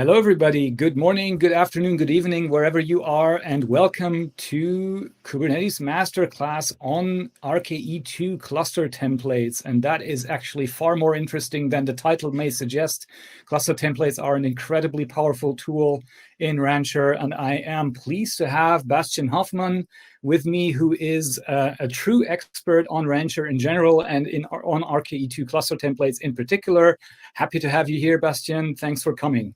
Hello, everybody. Good morning, good afternoon, good evening, wherever you are, and welcome to Kubernetes Masterclass on RKE2 cluster templates. And that is actually far more interesting than the title may suggest. Cluster templates are an incredibly powerful tool in Rancher, and I am pleased to have Bastian Hoffmann with me, who is a true expert on Rancher in general and on RKE2 cluster templates in particular. Happy to have you here, Bastian. Thanks for coming.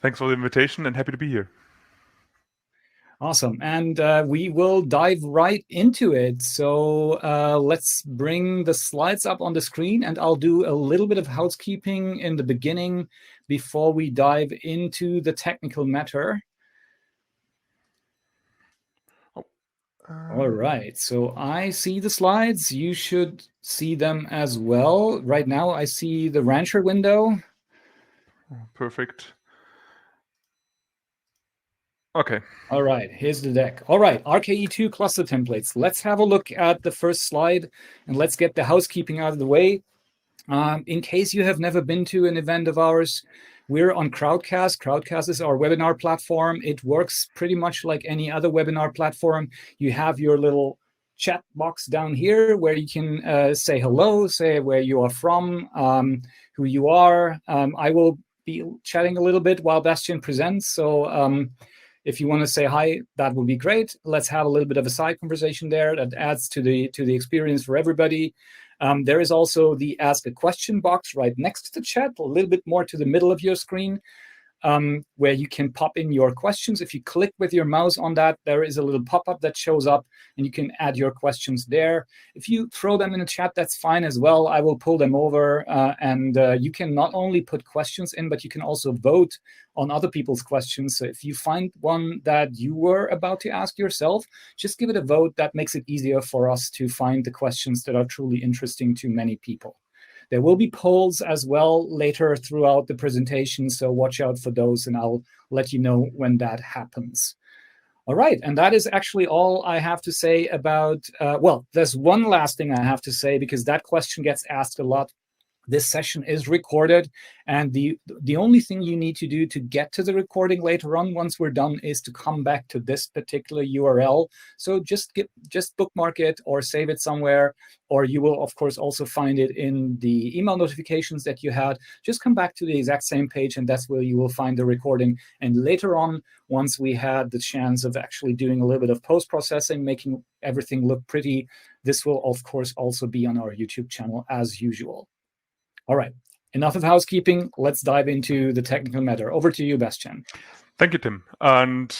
Thanks for the invitation and happy to be here. Awesome. And we will dive right into it. So let's bring the slides up on the screen, and I'll do a little bit of housekeeping in the beginning before we dive into the technical matter. All right. So I see the slides. You should see them as well. Right now, I see the Rancher window. Perfect. Okay. All right, here's the deck. All right, RKE2 cluster templates. Let's have a look at the first slide and let's get the housekeeping out of the way. In case you have never been to an event of ours, we're on Crowdcast. Crowdcast is our webinar platform. It works pretty much like any other webinar platform. You have your little chat box down here where you can say hello, say where you are from, who you are. I will be chatting a little bit while Bastian presents. So if you want to say hi, that would be great. Let's have a little bit of a side conversation there that adds to the experience for everybody. There is also the Ask a Question box right next to the chat, a little bit more to the middle of your screen, where you can pop in your questions. If you click with your mouse on that, there is a little pop-up that shows up, and you can add your questions there. If you throw them in the chat, that's fine as well. I will pull them over, and you can not only put questions in, but you can also vote on other people's questions. So if you find one that you were about to ask yourself, just give it a vote. That makes it easier for us to find the questions that are truly interesting to many people. There will be polls as well later throughout the presentation, so watch out for those, and I'll let you know when that happens. All right, and that is actually all I have to say about, well, there's one last thing I have to say, because that question gets asked a lot. This session is recorded, and the only thing you need to do to get to the recording later on, once we're done, is to come back to this particular URL. So just bookmark it or save it somewhere, or you will, of course, also find it in the email notifications that you had. Just come back to the exact same page, and that's where you will find the recording. And later on, once we had the chance of actually doing a little bit of post-processing, making everything look pretty, this will, of course, also be on our YouTube channel as usual. All right, enough of housekeeping. Let's dive into the technical matter. Over to you, Bastian. Thank you, Tim. And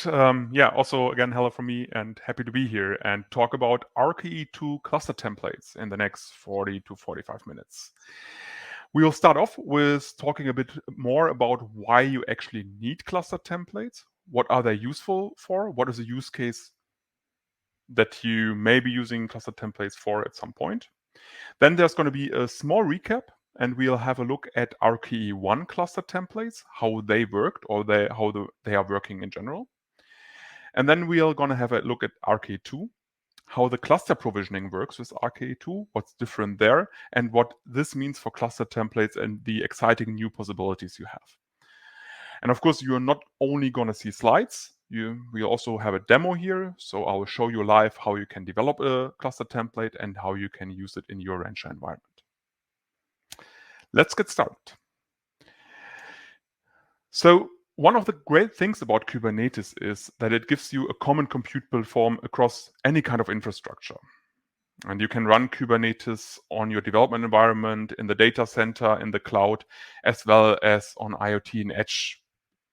yeah, also again, hello from me and happy to be here and talk about RKE2 cluster templates in the next 40 to 45 minutes. We will start off with talking a bit more about why you actually need cluster templates. What are they useful for? What is a use case that you may be using cluster templates for at some point? Then there's going to be a small recap, and we'll have a look at RKE1 cluster templates, how they worked, or how they are working in general. And then we are going to have a look at RKE2, how the cluster provisioning works with RKE2, what's different there, and what this means for cluster templates and the exciting new possibilities you have. And of course, you're not only going to see slides, we also have a demo here. So I will show you live how you can develop a cluster template and how you can use it in your Rancher environment. Let's get started. So one of the great things about Kubernetes is that it gives you a common compute platform across any kind of infrastructure. And you can run Kubernetes on your development environment, in the data center, in the cloud, as well as on IoT and edge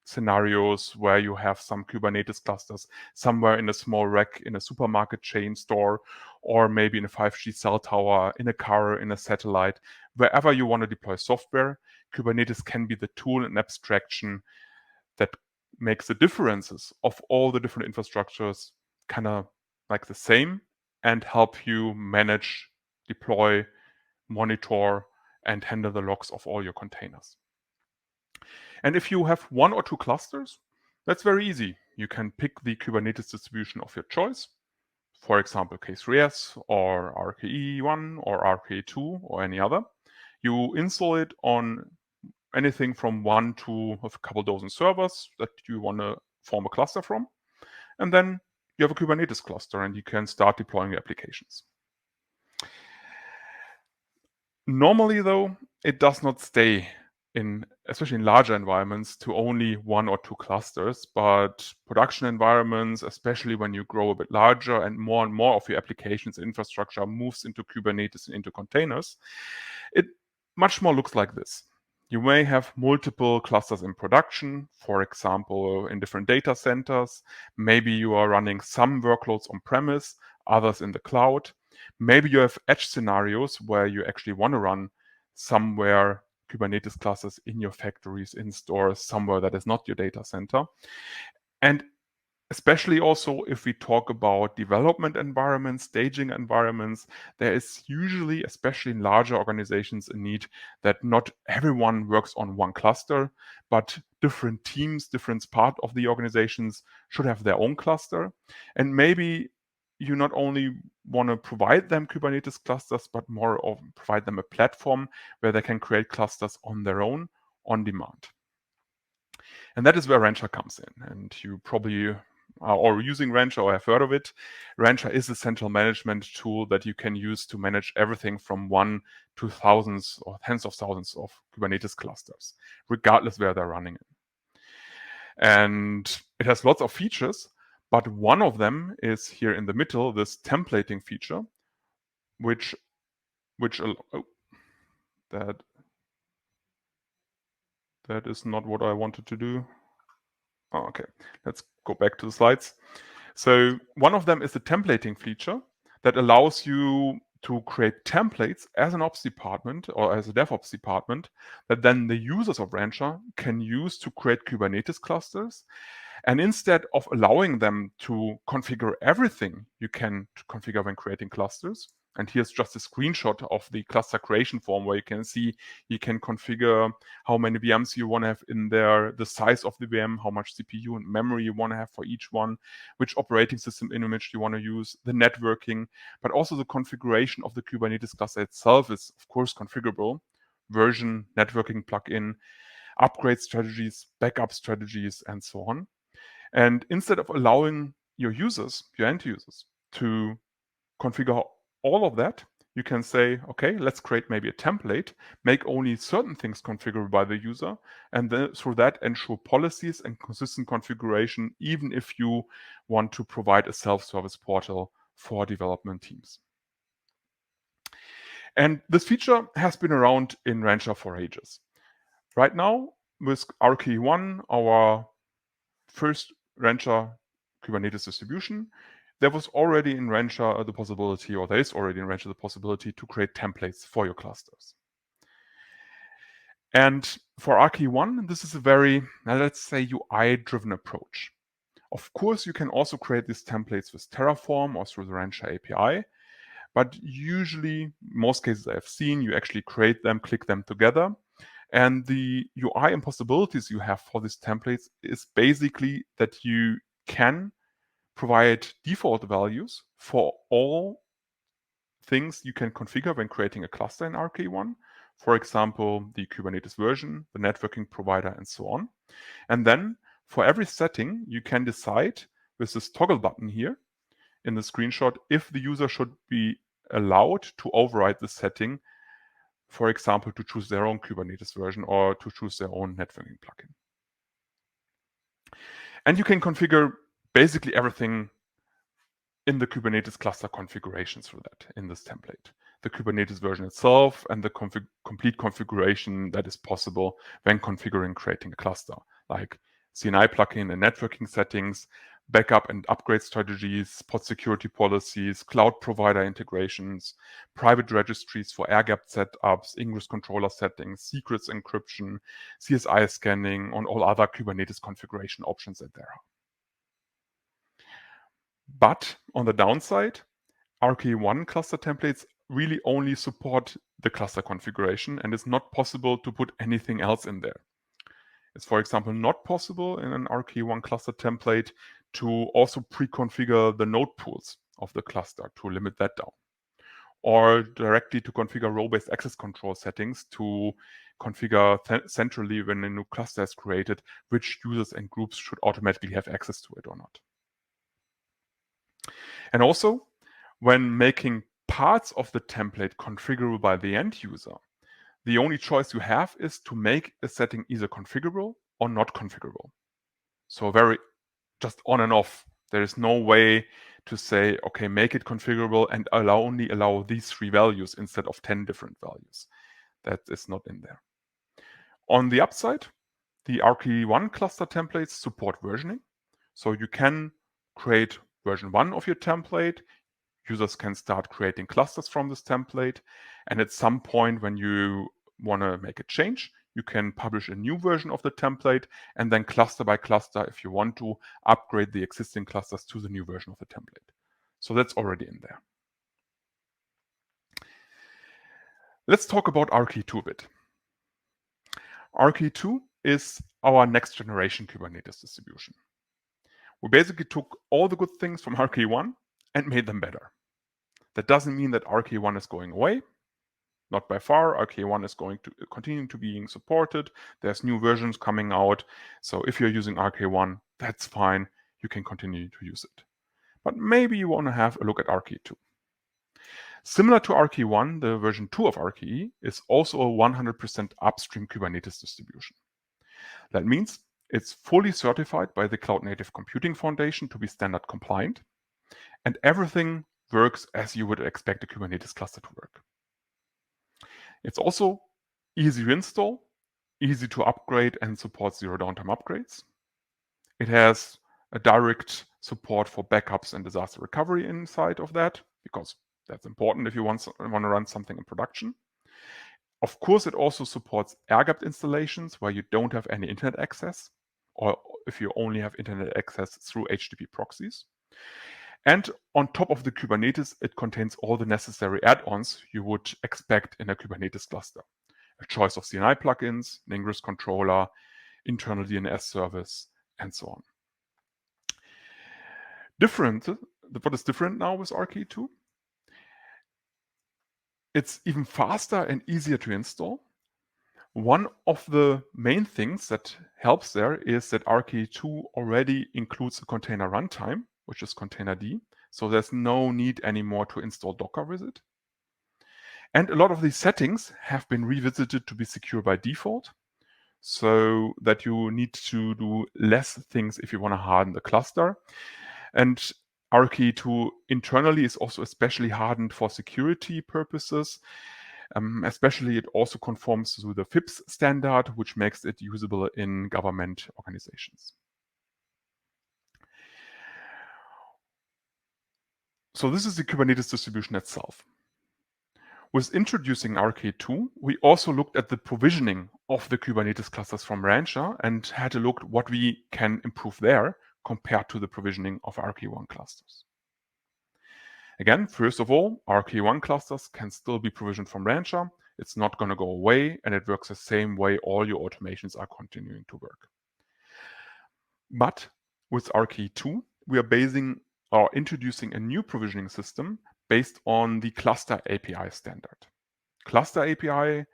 scenarios where you have some Kubernetes clusters somewhere in a small rack in a supermarket chain store, or maybe in a 5G cell tower, in a car, in a satellite. Wherever you want to deploy software, Kubernetes can be the tool and abstraction that makes the differences of all the different infrastructures kind of like the same and help you manage, deploy, monitor, and handle the logs of all your containers. And if you have one or two clusters, that's very easy. You can pick the Kubernetes distribution of your choice, for example, K3s or RKE1 or RKE2 or any other. You install it on anything from 1 to a couple dozen servers that you want to form a cluster from. And then you have a Kubernetes cluster and you can start deploying your applications. Normally, though, it does not stay in, especially in larger environments, to only 1 or 2 clusters, but production environments, especially when you grow a bit larger and more of your applications infrastructure moves into Kubernetes and into containers, it much more looks like this. You may have multiple clusters in production, for example, in different data centers. Maybe you are running some workloads on premise, others in the cloud. Maybe you have edge scenarios where you actually want to run somewhere Kubernetes clusters in your factories, in stores, somewhere that is not your data center. And especially also if we talk about development environments, staging environments, there is usually, especially in larger organizations, a need that not everyone works on one cluster, but different teams, different parts of the organizations should have their own cluster. And maybe you not only want to provide them Kubernetes clusters, but more of provide them a platform where they can create clusters on their own, on demand. And that is where Rancher comes in. And you probably are already using Rancher or have heard of it. Rancher is a central management tool that you can use to manage everything from 1 to thousands or tens of thousands of Kubernetes clusters, regardless where they're running in. And it has lots of features, but one of them is here in the middle, this templating feature, which that is not what I wanted to do. Oh, okay, let's go back to the slides. So one of them is the templating feature that allows you to create templates as an ops department or as a DevOps department that then the users of Rancher can use to create Kubernetes clusters. And instead of allowing them to configure everything you can configure when creating clusters, and here's just a screenshot of the cluster creation form where you can see you can configure how many VMs you want to have in there, the size of the VM, how much CPU and memory you want to have for each one, which operating system image you want to use, the networking, but also the configuration of the Kubernetes cluster itself is, of course, configurable. Version, networking plugin, upgrade strategies, backup strategies, and so on. And instead of allowing your users, your end users, to configure all of that, you can say, okay, let's create maybe a template, make only certain things configurable by the user, and then through that ensure policies and consistent configuration, even if you want to provide a self-service portal for development teams. And this feature has been around in Rancher for ages. Right now, with RKE1, our first Rancher Kubernetes distribution, there was already in Rancher the possibility, or there is already in Rancher the possibility to create templates for your clusters. And for RKE1, this is a very, let's say, UI-driven approach. Of course, you can also create these templates with Terraform or through the Rancher API, but usually, most cases I've seen, you actually create them, click them together. And the UI and possibilities you have for these templates is basically that you can provide default values for all things you can configure when creating a cluster in RKE1. For example, the Kubernetes version, the networking provider, and so on. And then for every setting, you can decide with this toggle button here in the screenshot if the user should be allowed to override the setting, for example, to choose their own Kubernetes version or to choose their own networking plugin. And you can configure basically everything in the Kubernetes cluster configuration through that in this template. The Kubernetes version itself and the complete configuration that is possible when configuring creating a cluster, like CNI plugin and networking settings, backup and upgrade strategies, pod security policies, cloud provider integrations, private registries for air-gapped setups, ingress controller settings, secrets encryption, CSI scanning, and all other Kubernetes configuration options that there are. But on the downside, RKE1 cluster templates really only support the cluster configuration, and it's not possible to put anything else in there. It's, for example, not possible in an RKE1 cluster template to also pre-configure the node pools of the cluster to limit that down. or directly to configure role-based access control settings to configure centrally when a new cluster is created, which users and groups should automatically have access to it or not. And also, when making parts of the template configurable by the end user, the only choice you have is to make a setting either configurable or not configurable. So very just on and off. There is no way to say, okay, make it configurable and only allow these 3 values instead of 10 different values. That is not in there. On the upside, the RKE1 cluster templates support versioning. So you can create version 1 of your template. Users can start creating clusters from this template. And at some point when you want to make a change, you can publish a new version of the template and then cluster by cluster, if you want to, upgrade the existing clusters to the new version of the template. So that's already in there. Let's talk about RKE2 a bit. RKE2 is our next generation Kubernetes distribution. We basically took all the good things from RKE1 and made them better. That doesn't mean that RKE1 is going away. Not by far. RKE1 is going to continue to being supported. There's new versions coming out. So if you're using RKE1, that's fine. You can continue to use it. But maybe you want to have a look at RKE2. Similar to RKE1, the version 2 of RKE is also a 100% upstream Kubernetes distribution. That means it's fully certified by the Cloud Native Computing Foundation to be standard compliant, and everything works as you would expect a Kubernetes cluster to work. It's also easy to install, easy to upgrade, and supports zero downtime upgrades. It has a direct support for backups and disaster recovery inside of that, because that's important if you want to run something in production. Of course, it also supports air-gapped installations where you don't have any internet access, or if you only have internet access through HTTP proxies. And on top of the Kubernetes, it contains all the necessary add-ons you would expect in a Kubernetes cluster. A choice of CNI plugins, an ingress controller, internal DNS service, and so on. What is different now with RKE2? It's even faster and easier to install. One of the main things that helps there is that RKE2 already includes a container runtime, which is containerd, so there's no need anymore to install Docker with it. And a lot of these settings have been revisited to be secure by default, so that you need to do less things if you want to harden the cluster. And RKE2 internally is also especially hardened for security purposes. Especially, it also conforms to the FIPS standard, which makes it usable in government organizations. So this is the Kubernetes distribution itself. With introducing RKE2, we also looked at the provisioning of the Kubernetes clusters from Rancher and had a look at what we can improve there compared to the provisioning of RKE1 clusters. Again, first of all, RKE1 clusters can still be provisioned from Rancher. It's not going to go away, and it works the same way all your automations are continuing to work. But with RKE2, we are introducing a new provisioning system based on the Cluster API standard. Cluster API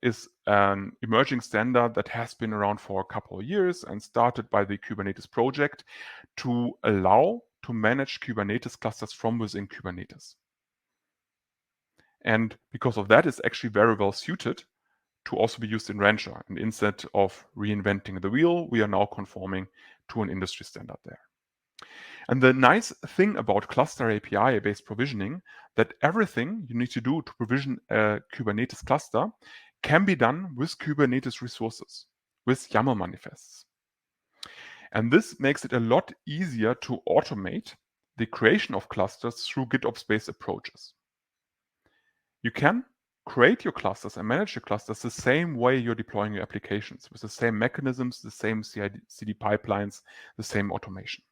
is an emerging standard that has been around for a couple of years and started by the Kubernetes project to allow to manage Kubernetes clusters from within Kubernetes. And because of that, it's actually very well suited to also be used in Rancher. And instead of reinventing the wheel, we are now conforming to an industry standard there. And the nice thing about Cluster API-based provisioning, that everything you need to do to provision a Kubernetes cluster can be done with Kubernetes resources, with YAML manifests. And this makes it a lot easier to automate the creation of clusters through GitOps-based approaches. You can create your clusters and manage your clusters the same way you're deploying your applications, with the same mechanisms, the same CD pipelines, the same automation.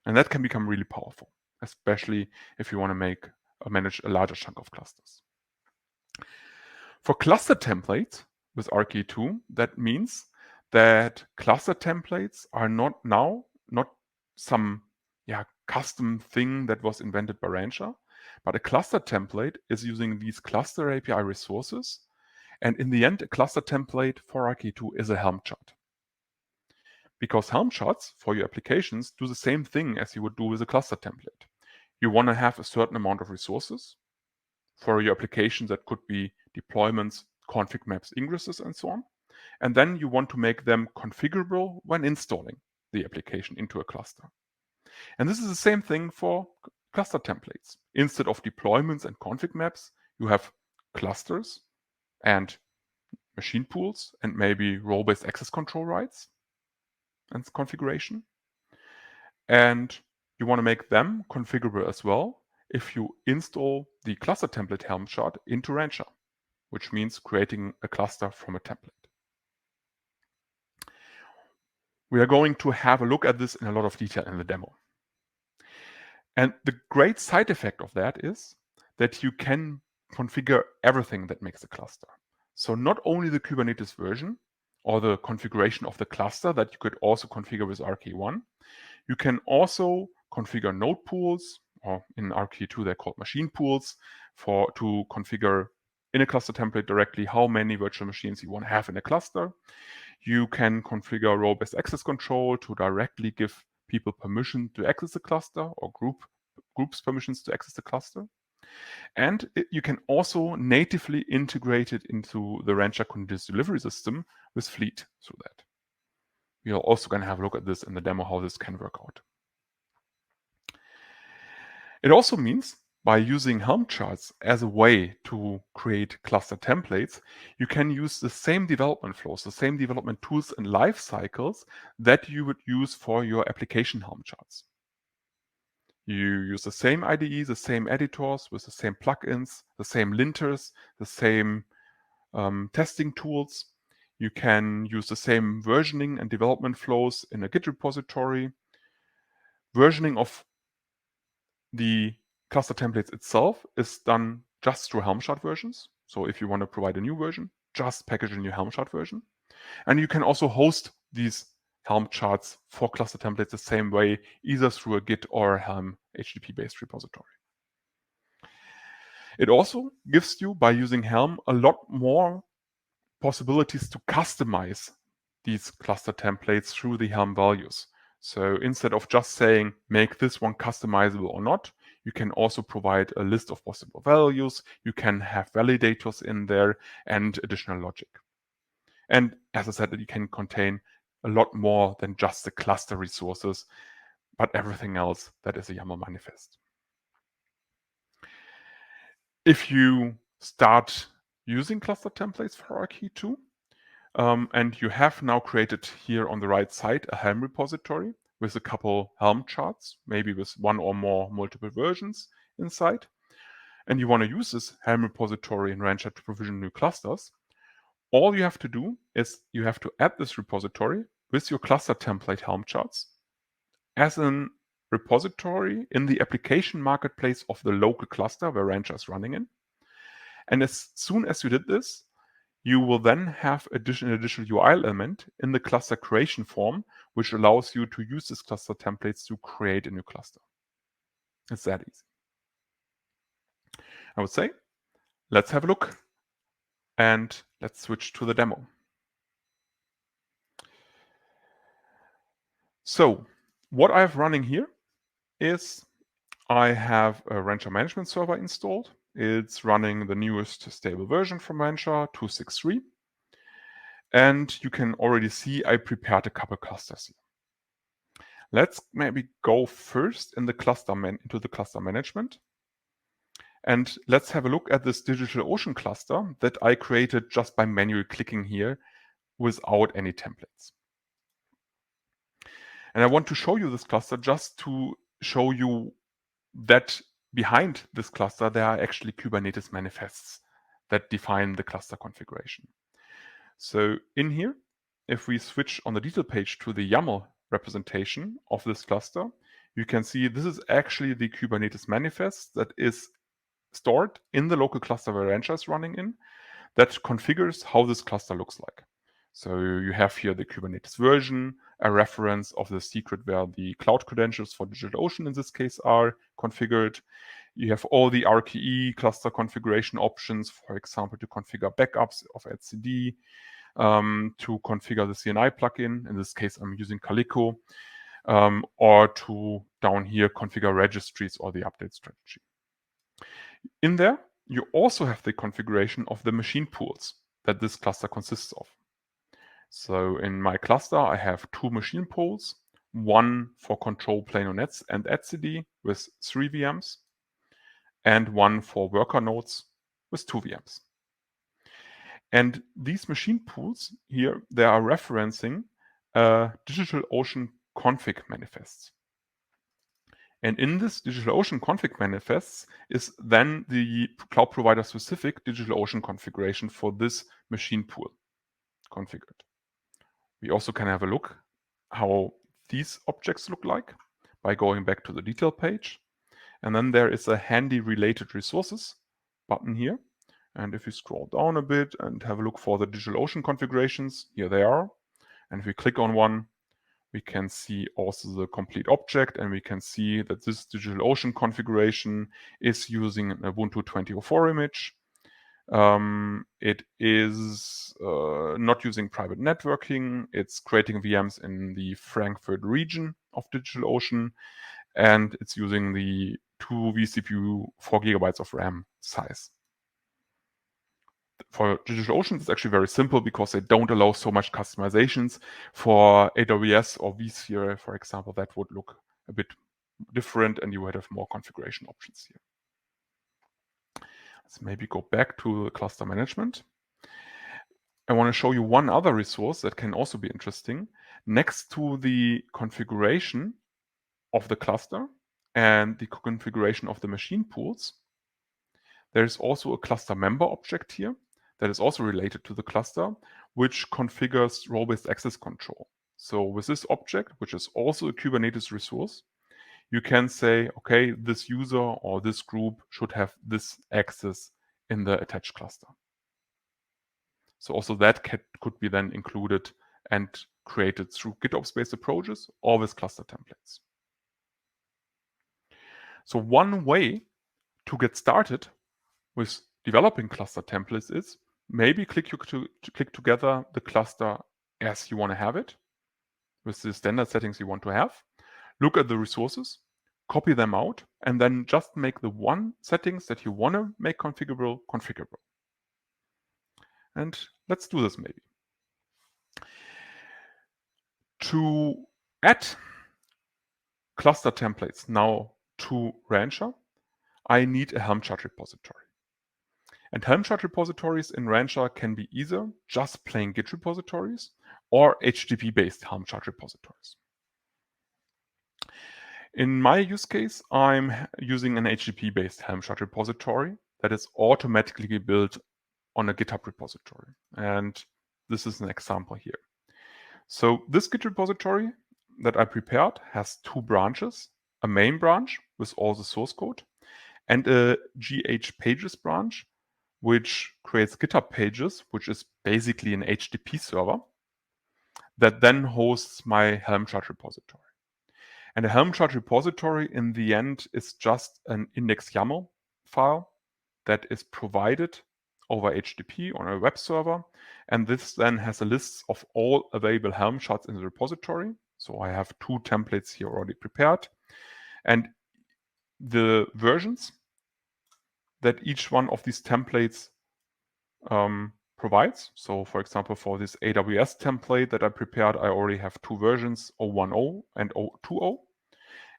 And that can become really powerful, especially if you want to manage a larger chunk of clusters. For cluster templates with RKE2, that means that cluster templates are not some custom thing that was invented by Rancher, But a cluster template is using these cluster API resources. And in the end, a cluster template for RKE2 is a Helm chart. Because Helm charts for your applications do the same thing as you would do with a cluster template. You want to have a certain amount of resources for your application. That could be deployments, config maps, ingresses, and so on. And then you want to make them configurable when installing the application into a cluster. And this is the same thing for cluster templates. Instead of deployments and config maps, you have clusters and machine pools and maybe role-based access control rights and configuration. And you want to make them configurable as well if you install the cluster template Helm chart into Rancher, which means creating a cluster from a template. We are going to have a look at this in a lot of detail in the demo. And the great side effect of that is that you can configure everything that makes a cluster. So not only the Kubernetes version or the configuration of the cluster that you could also configure with RKE1, you can also configure node pools, or in RKE2 they're called machine pools, to configure in a cluster template directly how many virtual machines you want to have in a cluster. You can configure role-based access control to directly give people permission to access the cluster, or groups permissions to access the cluster. And you can also natively integrate it into the Rancher continuous delivery system with Fleet through that. We are also going to have a look at this in the demo, how this can work out. It also means by using Helm charts as a way to create cluster templates, you can use the same development flows, the same development tools and life cycles that you would use for your application Helm charts. You use the same IDE, the same editors with the same plugins, the same linters, the same testing tools. You can use the same versioning and development flows in a Git repository. Versioning of the cluster templates itself is done just through Helm chart versions. So if you want to provide a new version, just package a new Helm chart version. And you can also host these Helm charts for cluster templates the same way, either through a Git or a Helm HTTP-based repository. It also gives you, by using Helm, a lot more possibilities to customize these cluster templates through the Helm values. So instead of just saying, make this one customizable or not, you can also provide a list of possible values. You can have validators in there and additional logic. And as I said, it can contain a lot more than just the cluster resources, but everything else that is a YAML manifest. If you start using cluster templates for RKE2, and you have now created here on the right side a Helm repository with a couple Helm charts, maybe with one or more multiple versions inside, and you want to use this Helm repository in Rancher to provision new clusters, all you have to do is you have to add this repository with your cluster template Helm charts as a repository in the application marketplace of the local cluster where Rancher is running in. And as soon as you did this, you will then have an additional UI element in the cluster creation form, which allows you to use this cluster templates to create a new cluster. It's that easy. I would say, let's have a look and let's switch to the demo. So what I have running here is I have a Rancher management server installed. It's running the newest stable version from Rancher, 2.6.3. And you can already see I prepared a couple clusters here. Let's maybe go first in the into the cluster management. And let's have a look at this DigitalOcean cluster that I created just by manually clicking here without any templates. And I want to show you this cluster just to show you that behind this cluster, there are actually Kubernetes manifests that define the cluster configuration. So in here, if we switch on the detail page to the YAML representation of this cluster, you can see this is actually the Kubernetes manifest that is stored in the local cluster where Rancher is running in that configures how this cluster looks like. So you have here the Kubernetes version, a reference of the secret where the cloud credentials for DigitalOcean in this case are configured. You have all the RKE cluster configuration options, for example, to configure backups of etcd, to configure the CNI plugin. In this case, I'm using Calico, or to down here configure registries or the update strategy. In there, you also have the configuration of the machine pools that this cluster consists of. So in my cluster, I have 2 machine pools, one for control plane on nets and etcd with 3 VMs, and one for worker nodes with 2 VMs. And these machine pools here, they are referencing DigitalOcean config manifests. And in this DigitalOcean config manifests is then the cloud provider specific DigitalOcean configuration for this machine pool configured. We also can have a look how these objects look like by going back to the detail page. And then there is a handy related resources button here. And if you scroll down a bit and have a look for the DigitalOcean configurations, here they are. And if we click on one, we can see also the complete object, and we can see that this DigitalOcean configuration is using an Ubuntu 2004 image. It is not using private networking. It's creating VMs in the Frankfurt region of DigitalOcean, and it's using the 2 vCPU 4 GB of RAM size. For DigitalOcean, it's actually very simple because they don't allow so much customizations. For AWS or vSphere, for example, that would look a bit different and you would have more configuration options here. Let's maybe go back to the cluster management. I want to show you one other resource that can also be interesting. Next to the configuration of the cluster and the configuration of the machine pools, there's also a cluster member object here that is also related to the cluster, which configures role-based access control. So with this object, which is also a Kubernetes resource, you can say, okay, this user or this group should have this access in the attached cluster. So also that could be then included and created through GitOps-based approaches or with cluster templates. So one way to get started with developing cluster templates is maybe click together the cluster as you want to have it with the standard settings you want to have. Look at the resources, copy them out, and then just make the one settings that you want to make configurable. And let's do this maybe. To add cluster templates now to Rancher, I need a Helm chart repository. And Helm chart repositories in Rancher can be either just plain Git repositories or HTTP-based Helm chart repositories. In my use case, I'm using an HTTP-based Helm chart repository that is automatically built on a GitHub repository. And this is an example here. So this Git repository that I prepared has 2 branches, a main branch with all the source code and a GH pages branch, which creates GitHub pages, which is basically an HTTP server that then hosts my Helm chart repository. And a Helm chart repository in the end is just an index YAML file that is provided over HTTP on a web server. And this then has a list of all available Helm charts in the repository. So I have 2 templates here already prepared. And the versions that each one of these templates provides. So for example, for this AWS template that I prepared, I already have 2 versions, 0.10 and 0.20.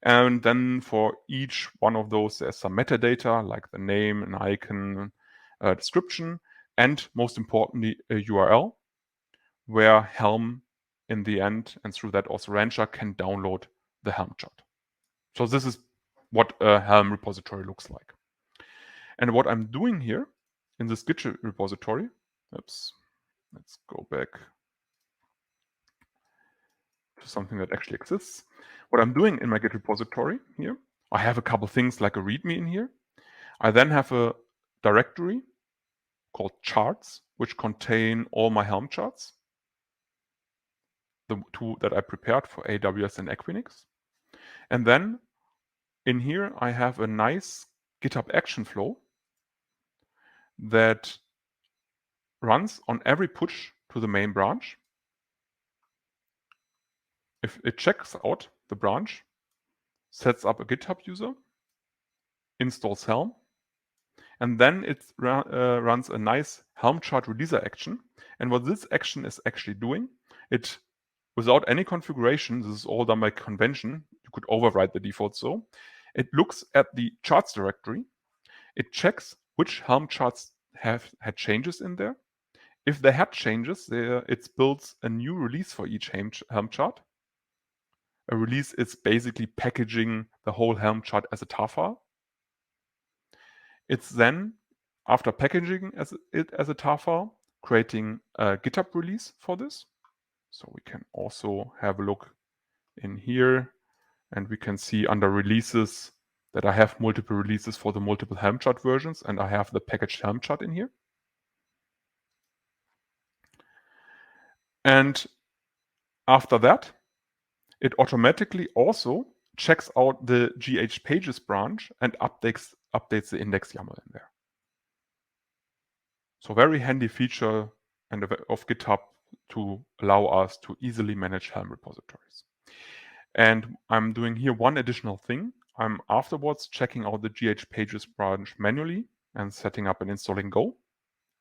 And then for each one of those, there's some metadata like the name, an icon, a description, and most importantly, a URL where Helm in the end, and through that also Rancher, can download the Helm chart. So this is what a Helm repository looks like. And what I'm doing here in this Git repository, let's go back to something that actually exists. What I'm doing in my Git repository here, I have a couple things like a README in here. I then have a directory called charts, which contain all my Helm charts, the 2 that I prepared for AWS and Equinix. And then in here, I have a nice GitHub action flow that runs on every push to the main branch. If it checks out the branch, sets up a GitHub user, installs Helm, and then it runs a nice Helm chart releaser action. And what this action is actually doing, it, without any configuration, this is all done by convention, you could override the default so, it looks at the charts directory, it checks which Helm charts have had changes in there. If they had changes, it builds a new release for each Helm chart. A release is basically packaging the whole Helm chart as a tar file. It's then, after packaging it as a tar file, creating a GitHub release for this. So we can also have a look in here, and we can see under releases that I have multiple releases for the multiple Helm chart versions, and I have the packaged Helm chart in here. And after that, it automatically also checks out the GH pages branch and updates the index YAML in there. So very handy feature of GitHub to allow us to easily manage Helm repositories. And I'm doing here one additional thing. I'm afterwards checking out the GH pages branch manually and setting up and installing Go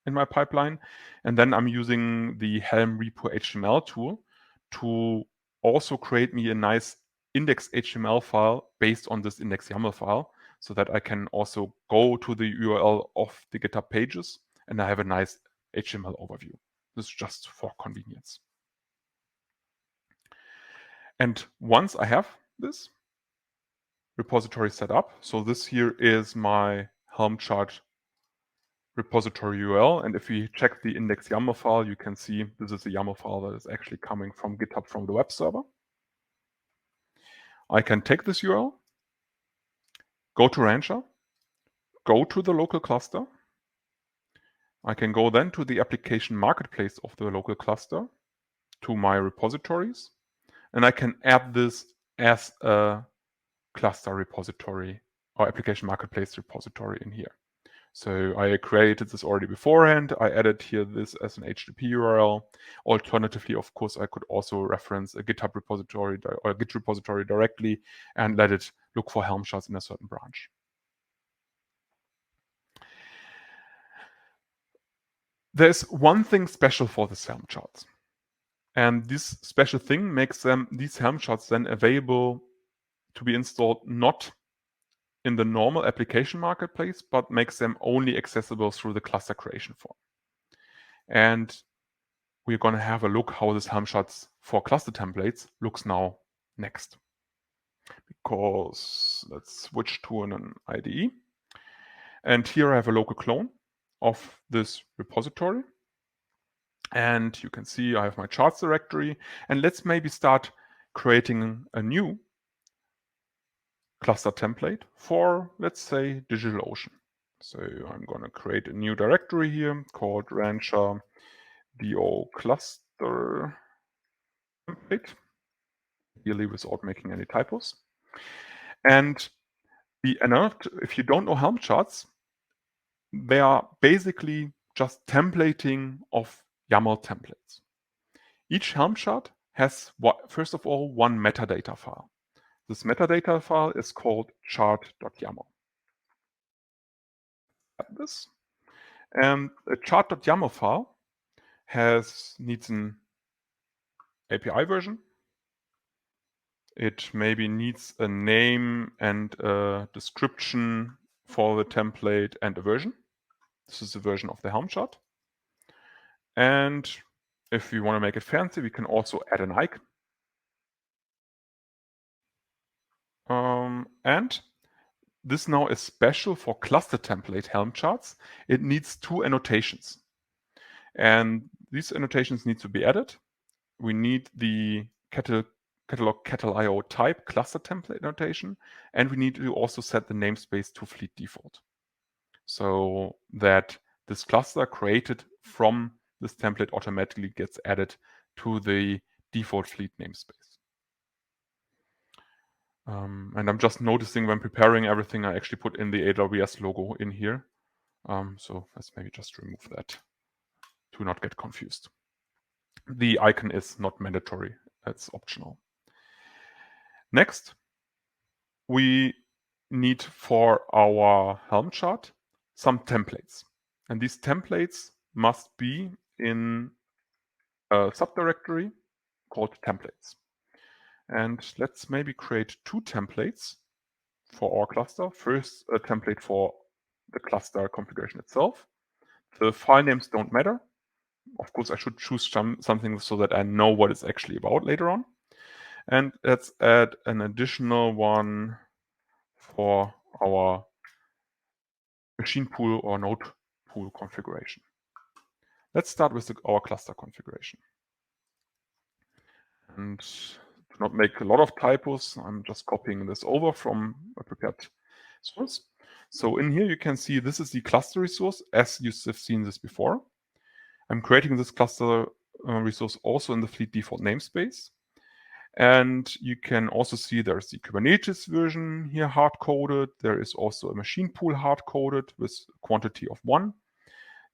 in my pipeline. And then I'm using the Helm repo HTML tool to also create me a nice index HTML file based on this index YAML file, so that I can also go to the URL of the GitHub pages and I have a nice HTML overview. This is just for convenience. And once I have this repository set up, so this here is my Helm chart repository URL, and if we check the index YAML file, you can see this is a YAML file that is actually coming from GitHub from the web server. I can take this URL, go to Rancher, go to the local cluster. I can go then to the application marketplace of the local cluster, to my repositories, and I can add this as a cluster repository or application marketplace repository in here. So I created this already beforehand. I added here this as an HTTP URL. Alternatively, of course, I could also reference a GitHub repository or a Git repository directly and let it look for Helm charts in a certain branch. There's one thing special for the Helm charts. And this special thing makes these Helm charts then available to be installed not in the normal application marketplace, but makes them only accessible through the cluster creation form. And we're going to have a look how this Helm charts for cluster templates looks now next. Because let's switch to an IDE. And here I have a local clone of this repository. And you can see I have my charts directory. And let's maybe start creating a new cluster template for, let's say, DigitalOcean. So I'm going to create a new directory here called Rancher DO cluster template, ideally without making any typos. And if you don't know Helm charts, they are basically just templating of YAML templates. Each Helm chart has, first of all, one metadata file. This metadata file is called chart.yaml. This. And a chart.yaml file needs an API version. It maybe needs a name and a description for the template and a version. This is the version of the Helm chart. And if we want to make it fancy, we can also add an icon. And this now is special for cluster template Helm charts. It needs two annotations. And these annotations need to be added. We need the catalog catalIO type cluster template notation, and we need to also set the namespace to fleet default, so that this cluster created from this template automatically gets added to the default fleet namespace. And I'm just noticing when preparing everything, I actually put in the AWS logo in here. So let's maybe just remove that to not get confused. The icon is not mandatory, it's optional. Next, we need for our Helm chart some templates. And these templates must be in a subdirectory called templates. And let's maybe create two templates for our cluster. First, a template for the cluster configuration itself. The file names don't matter. Of course, I should choose something so that I know what it's actually about later on. And let's add an additional one for our machine pool or node pool configuration. Let's start with our cluster configuration. And to not make a lot of typos, I'm just copying this over from a prepared source. So in here, you can see this is the cluster resource as you have seen this before. I'm creating this cluster resource also in the Fleet default namespace. And you can also see there's the Kubernetes version here hard-coded. There is also a machine pool hard-coded with quantity of 1.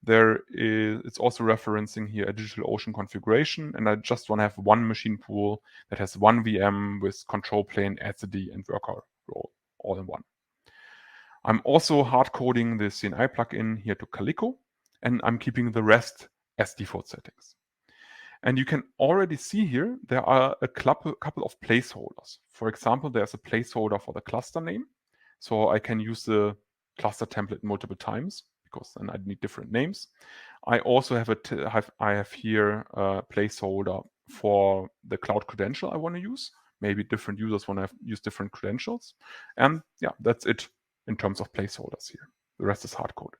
It's also referencing here a DigitalOcean configuration, and I just want to have one machine pool that has one VM with control plane, etcd, and worker role all in one. I'm also hard-coding the CNI plugin here to Calico, and I'm keeping the rest as default settings. And you can already see here, there are a couple of placeholders. For example, there's a placeholder for the cluster name. So I can use the cluster template multiple times because then I need different names. I also have here a placeholder for the cloud credential I want to use. Maybe different users want to use different credentials. And yeah, that's it in terms of placeholders here. The rest is hard-coded.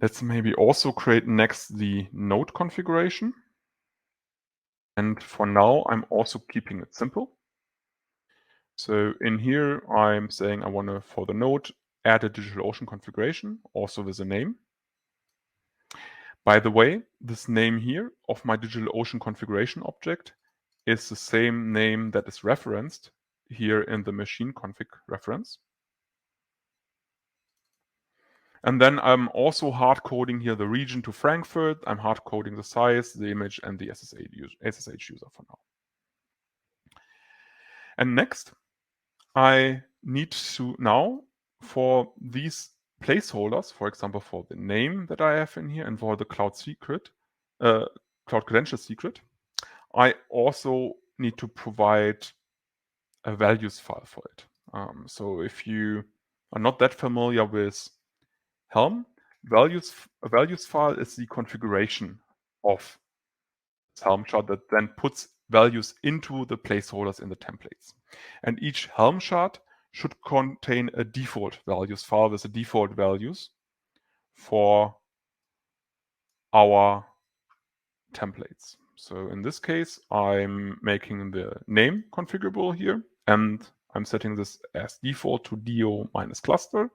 Let's maybe also create next the node configuration. And for now, I'm also keeping it simple. So in here, I'm saying I want to, for the node, add a DigitalOcean configuration, also with a name. By the way, this name here of my DigitalOcean configuration object is the same name that is referenced here in the machine config reference. And then I'm also hard coding here the region to Frankfurt. I'm hard coding the size, the image, and the SSH user for now. And next, I need to now, for these placeholders, for example, for the name that I have in here and for the cloud credential secret, I also need to provide a values file for it. So if you are not that familiar with Helm, a values file is the configuration of this Helm chart that then puts values into the placeholders in the templates. And each Helm chart should contain a default values file with the default values for our templates. So in this case, I'm making the name configurable here, and I'm setting this as default to do -cluster.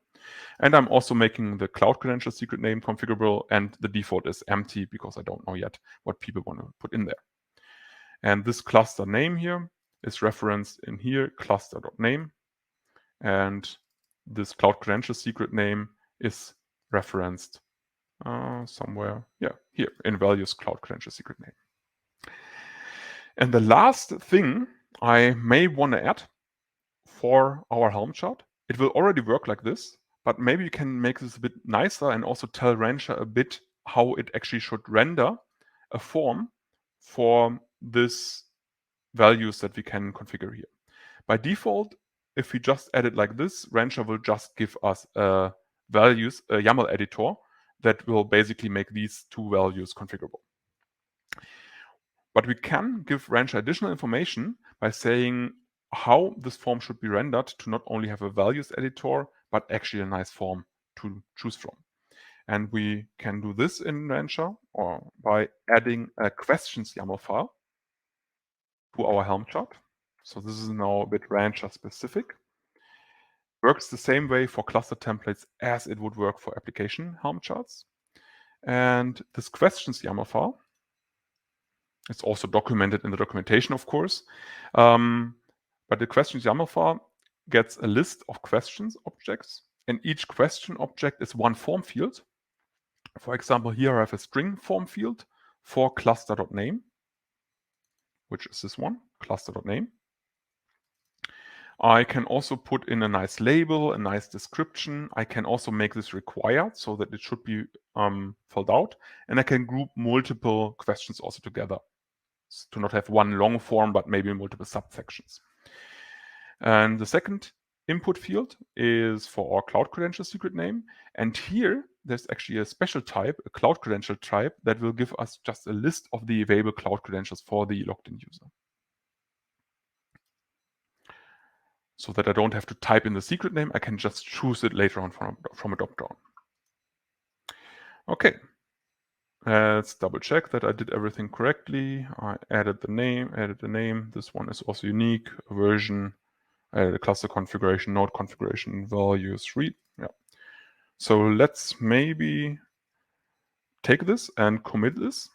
And I'm also making the cloud credential secret name configurable, and the default is empty because I don't know yet what people want to put in there. And this cluster name here is referenced in here, cluster.name. And this cloud credential secret name is referenced somewhere, here in values cloud credential secret name. And the last thing I may want to add for our Helm chart, it will already work like this, but maybe you can make this a bit nicer and also tell Rancher a bit how it actually should render a form for this values that we can configure here. By default, if we just add it like this, Rancher will just give us a YAML editor that will basically make these two values configurable. But we can give Rancher additional information by saying how this form should be rendered to not only have a values editor, but actually a nice form to choose from. And we can do this in Rancher or by adding a questions YAML file to our Helm chart. So this is now a bit Rancher specific. Works the same way for cluster templates as it would work for application Helm charts. And this questions YAML file, it's also documented in the documentation, of course, But the questions YAML file gets a list of questions objects, and each question object is one form field. For example, here I have a string form field for cluster.name, which is this one, cluster.name. I can also put in a nice label, a nice description. I can also make this required so that it should be filled out. And I can group multiple questions also together to not have one long form, but maybe multiple subsections. And the second input field is for our cloud credential secret name. And here there's actually a special type, a cloud credential type, that will give us just a list of the available cloud credentials for the logged in user. So that I don't have to type in the secret name, I can just choose it later on from a drop-down. Okay, let's double check that I did everything correctly. I added the name. This one is also unique, a version. I added a cluster configuration, node configuration, values, read. Yeah. So let's maybe take this and commit this.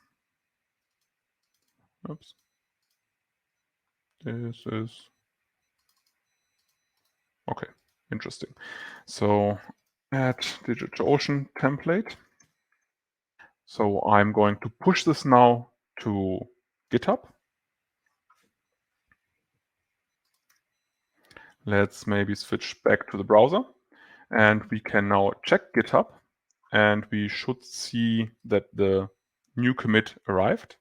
Oops. This is okay. Interesting. So add DigitalOcean template. So I'm going to push this now to GitHub. Let's maybe switch back to the browser, and we can now check GitHub, and we should see that the new commit arrived.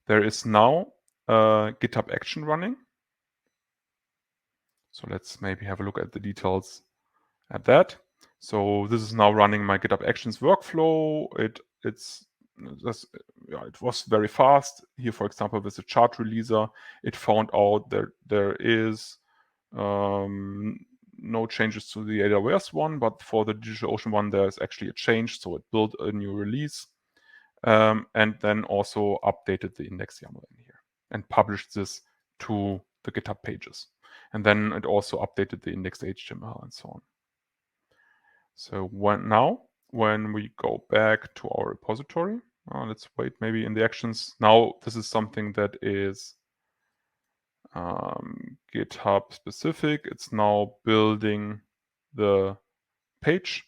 There is now a GitHub action running. So let's maybe have a look at the details at that. So this is now running my GitHub Actions workflow. It was very fast. Here, for example, with the chart releaser, it found out that there is no changes to the AWS one, but for the DigitalOcean one, there's actually a change. So it built a new release and then also updated the index YAML in here and published this to the GitHub pages. And then it also updated the index HTML and so on. So when we go back to our repository, let's wait maybe in the actions. Now this is something that is GitHub specific. It's now building the page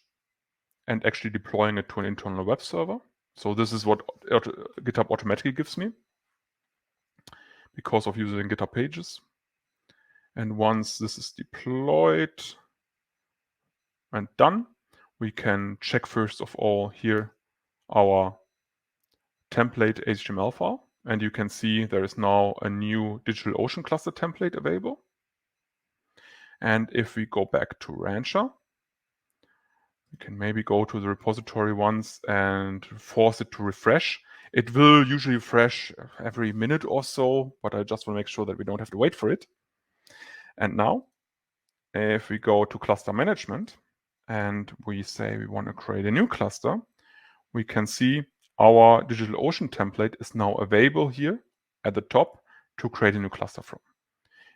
and actually deploying it to an internal web server. So this is what GitHub automatically gives me because of using GitHub pages. And once this is deployed and done, we can check first of all here our template HTML file. And you can see there is now a new DigitalOcean cluster template available. And if we go back to Rancher, we can maybe go to the repository once and force it to refresh. It will usually refresh every minute or so, but I just want to make sure that we don't have to wait for it. And now, if we go to cluster management and we say we want to create a new cluster, we can see our DigitalOcean template is now available here at the top to create a new cluster from.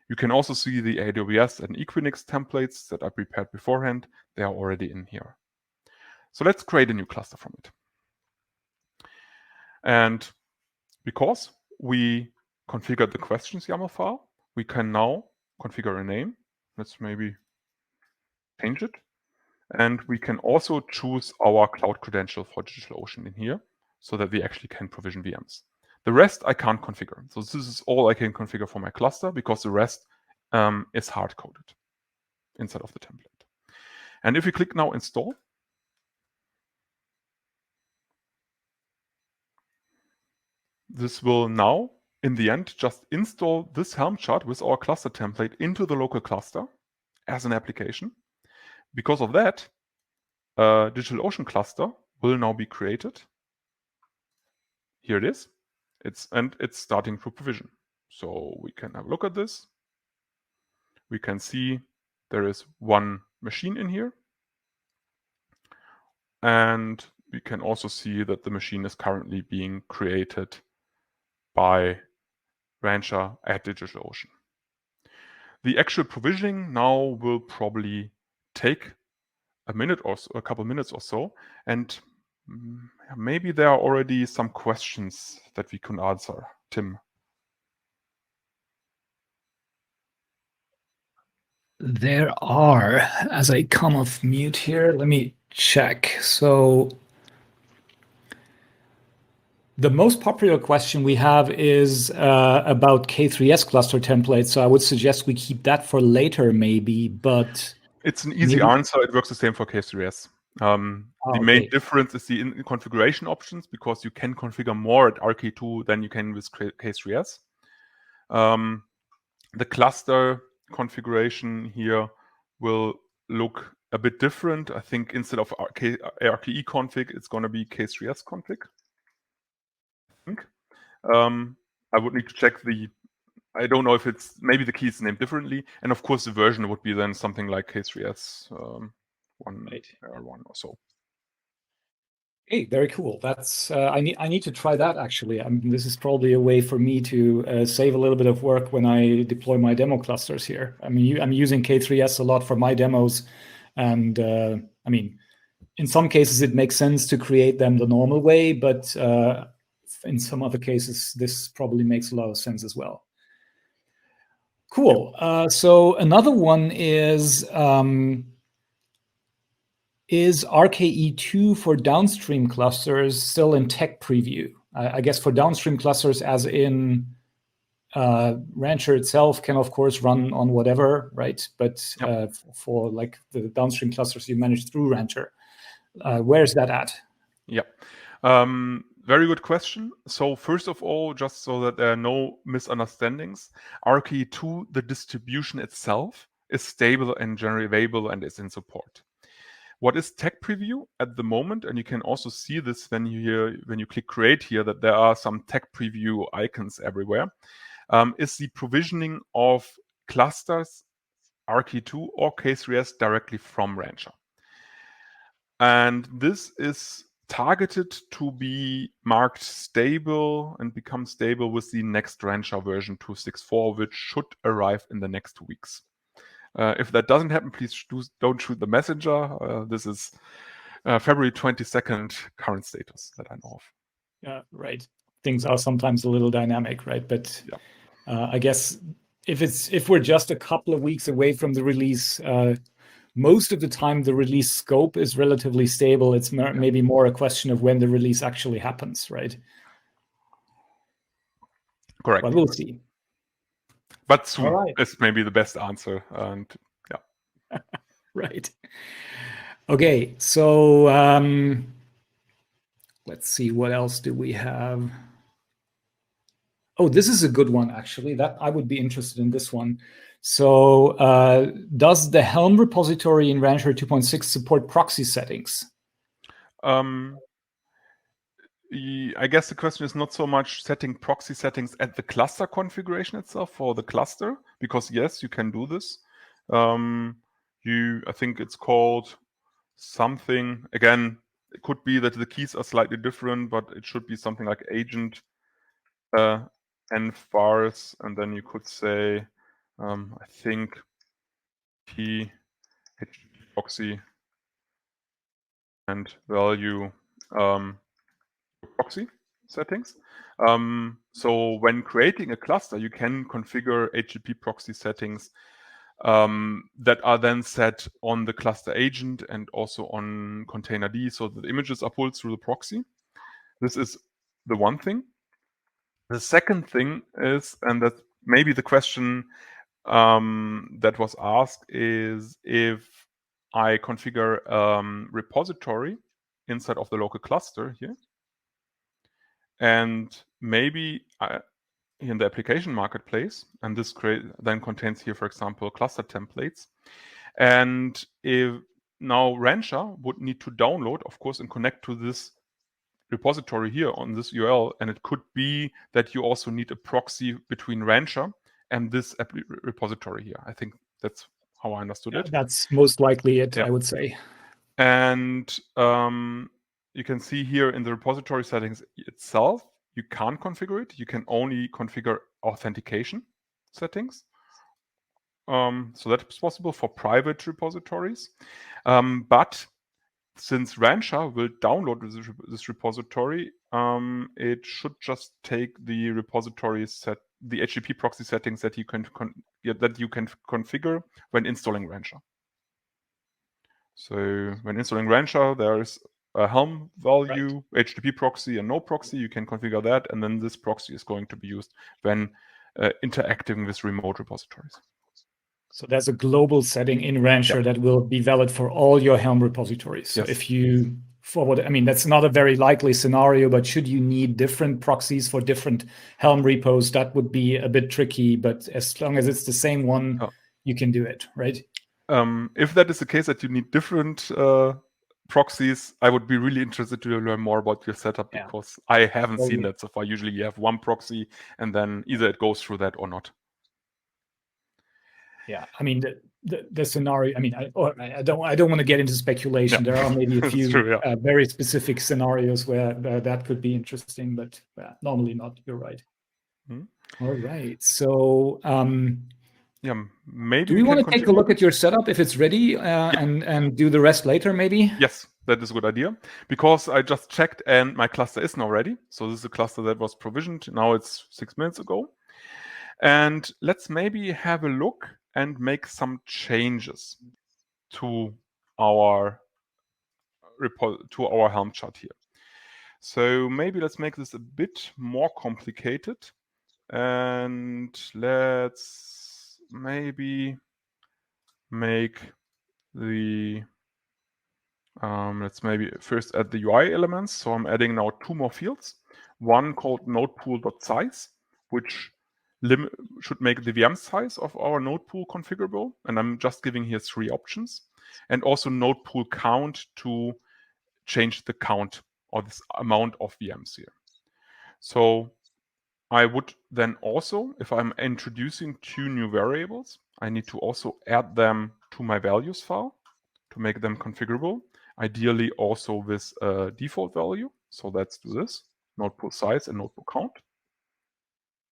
You can also see the AWS and Equinix templates that I prepared beforehand. They are already in here. So let's create a new cluster from it. And because we configured the questions YAML file, we can now configure a name. Let's maybe change it. And we can also choose our cloud credential for DigitalOcean in here so that we actually can provision VMs. The rest I can't configure. So this is all I can configure for my cluster because the rest is hard-coded inside of the template. And if we click now install, this will now, in the end, just install this Helm chart with our cluster template into the local cluster as an application. Because of that, a DigitalOcean cluster will now be created. Here it is. It's starting to provision. So we can have a look at this. We can see there is one machine in here. And we can also see that the machine is currently being created by Rancher at DigitalOcean. The actual provisioning now will probably take a minute or so, a couple minutes or so, and maybe there are already some questions that we can answer. Tim. There are, as I come off mute here, let me check. So the most popular question we have is about K3s cluster templates. So I would suggest we keep that for later, maybe, but it's an easy answer. It works the same for K3s. The main difference is the configuration options, because you can configure more at RKE2 than you can with K3s. The cluster configuration here will look a bit different. I think instead of RKE config, it's going to be K3s config. I think. I would need to check I don't know if it's, maybe the key is named differently. And of course, the version would be then something like K3s 1 or so. Hey, very cool. That's I need to try that actually. This is probably a way for me to save a little bit of work when I deploy my demo clusters here. I mean, I'm using K3s a lot for my demos, and I mean, in some cases it makes sense to create them the normal way, but in some other cases this probably makes a lot of sense as well. Cool. So another one is RKE2 for downstream clusters still in tech preview? I guess for downstream clusters, as in Rancher itself can, of course, run on whatever, right? But for like the downstream clusters you manage through Rancher, where's that at? Yeah. Very good question. So first of all, just so that there are no misunderstandings, RKE2, the distribution itself, is stable and generally available and is in support. What is tech preview at the moment, and you can also see this when you click create here, that there are some tech preview icons everywhere, is the provisioning of clusters RKE2 or K3s directly from Rancher. And this is targeted to be marked stable and become stable with the next Rancher version 2.6.4, which should arrive in the next weeks. If that doesn't happen, please don't shoot the messenger. This is February 22nd current status that I know of. Yeah, right. Things are sometimes a little dynamic, right? But I guess if we're just a couple of weeks away from the release, most of the time the release scope is relatively stable. It's maybe more a question of when the release actually happens, right? Correct. But we'll see. But soon is maybe the best answer. And yeah. Right. Okay, so let's see, what else do we have? Oh, this is a good one, actually. That I would be interested in this one. So does the Helm repository in Rancher 2.6 support proxy settings? I guess the question is not so much setting proxy settings at the cluster configuration itself for the cluster, because yes, you can do this. I think it's called something, again, it could be that the keys are slightly different, but it should be something like agent nvars, and then you could say, I think key proxy and value proxy settings. So when creating a cluster, you can configure HTTP proxy settings that are then set on the cluster agent and also on containerd, so that the images are pulled through the proxy. This is the one thing. The second thing is, and that maybe the question that was asked, is if I configure repository inside of the local cluster here, and maybe in the application marketplace, and this then contains here, for example, cluster templates. And if now Rancher would need to download, of course, and connect to this repository here on this URL, and it could be that you also need a proxy between Rancher and this repository here. I think that's how I understood it. That's most likely it, I would say. And you can see here in the repository settings itself, you can't configure it. You can only configure authentication settings. So that's possible for private repositories. But since Rancher will download this repository, it should just take the repository the HTTP proxy settings that you can that you can configure when installing Rancher. So when installing Rancher, there's a Helm value, HTTP proxy, and no proxy. You can configure that, and then this proxy is going to be used when interacting with remote repositories. So there's a global setting in Rancher that will be valid for all your Helm repositories. So if you forward, I mean, that's not a very likely scenario, but should you need different proxies for different Helm repos, that would be a bit tricky. But as long as it's the same one, you can do it, right? If that is the case, that you need different proxies, I would be really interested to learn more about your setup, because I haven't seen that so far. Usually you have one proxy and then either it goes through that or not. Yeah, I mean, the scenario, I mean, I don't want to get into speculation. There are maybe a few very specific scenarios where that could be interesting, but normally not. You're right. All right. So maybe do we want to take a look at your setup if it's ready and do the rest later, maybe? Yes, that is a good idea, because I just checked and my cluster is now ready. So this is a cluster that was provisioned. Now it's 6 minutes ago. And let's maybe have a look and make some changes to our Helm chart here. So maybe let's make this a bit more complicated, and let's maybe make the let's maybe first add the UI elements. So I'm adding now 2 more fields, one called nodepool.size, which should make the VM size of our node pool configurable. And I'm just giving here 3 options, and also node pool count to change the count or this amount of VMs here. So I would then also, if I'm introducing 2 new variables, I need to also add them to my values file to make them configurable, ideally also with a default value. So let's do this, node pool size and node pool count.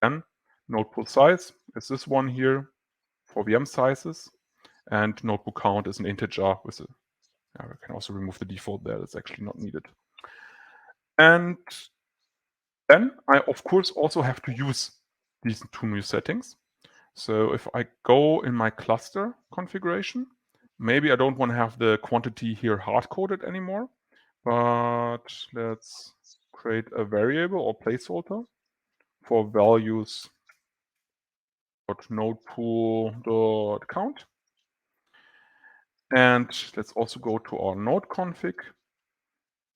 Then node pool size is this one here for VM sizes, and node pool count is an integer with a, I can also remove the default there, that's actually not needed. And then I, of course, also have to use these 2 new settings. So if I go in my cluster configuration, maybe I don't want to have the quantity here hard-coded anymore, but let's create a variable or placeholder for values .nodepool.count. And let's also go to our node config,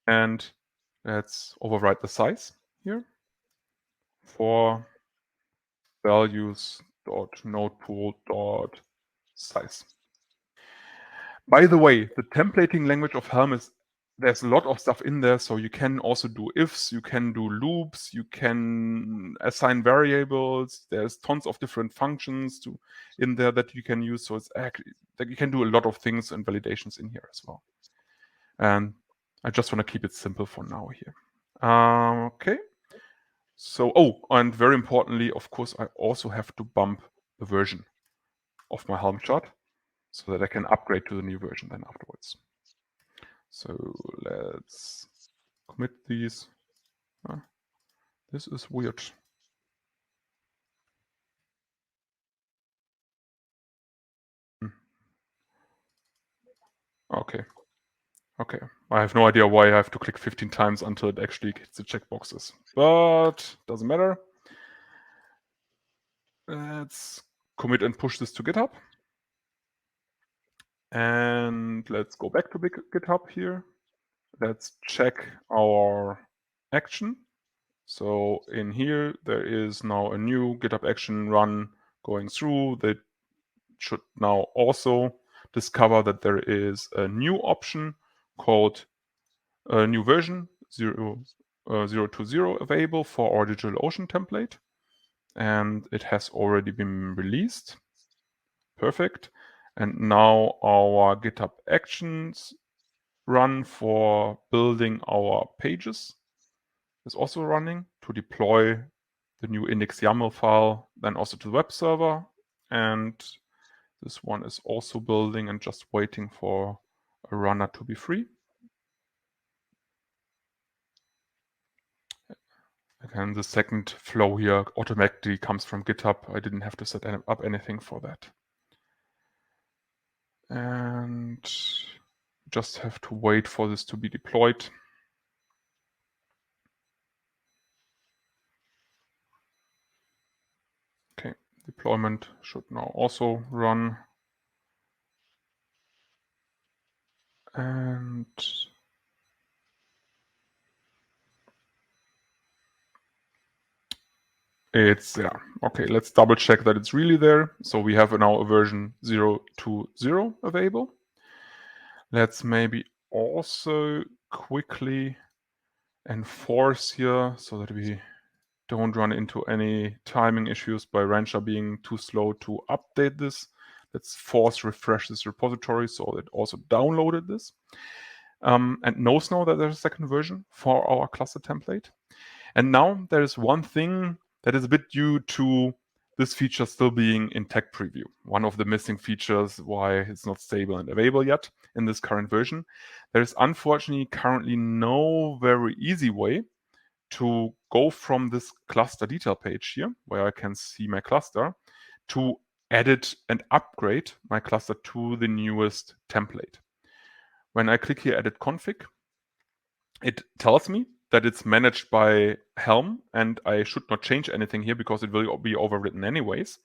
and let's override the size here for values.nodepool.size. By the way, the templating language of Helm is, there's a lot of stuff in there, so you can also do ifs, you can do loops, you can assign variables. There's tons of different functions in there that you can use. So it's actually like you can do a lot of things and validations in here as well. And I just want to keep it simple for now here. Okay. So, and very importantly, of course, I also have to bump the version of my Helm chart so that I can upgrade to the new version then afterwards. So let's commit these. This is weird. Okay. I have no idea why I have to click 15 times until it actually gets the checkboxes, but doesn't matter. Let's commit and push this to GitHub. And let's go back to GitHub here. Let's check our action. So in here, there is now a new GitHub action run going through. That should now also discover that there is a new option called a new version 0.20 available for our DigitalOcean template. And it has already been released. Perfect. And now our GitHub actions run for building our pages is also running to deploy the new index YAML file, then also to the web server. And this one is also building and just waiting for a runner to be free. And the second flow here automatically comes from GitHub. I didn't have to set up anything for that. And just have to wait for this to be deployed. Okay, deployment should now also run. And it's, yeah, okay, let's double check that it's really there. So we have now a version 0.2.0 available. Let's maybe also quickly enforce here so that we don't run into any timing issues by Rancher being too slow to update this. Let's force refresh this repository so it also downloaded this. And knows now that there's a second version for our cluster template. And now there is one thing that is a bit due to this feature still being in tech preview. One of the missing features why it's not stable and available yet in this current version. There is unfortunately currently no very easy way to go from this cluster detail page here, where I can see my cluster, to edit and upgrade my cluster to the newest template. When I click here, edit config, it tells me that it's managed by Helm and I should not change anything here because it will be overwritten anyways.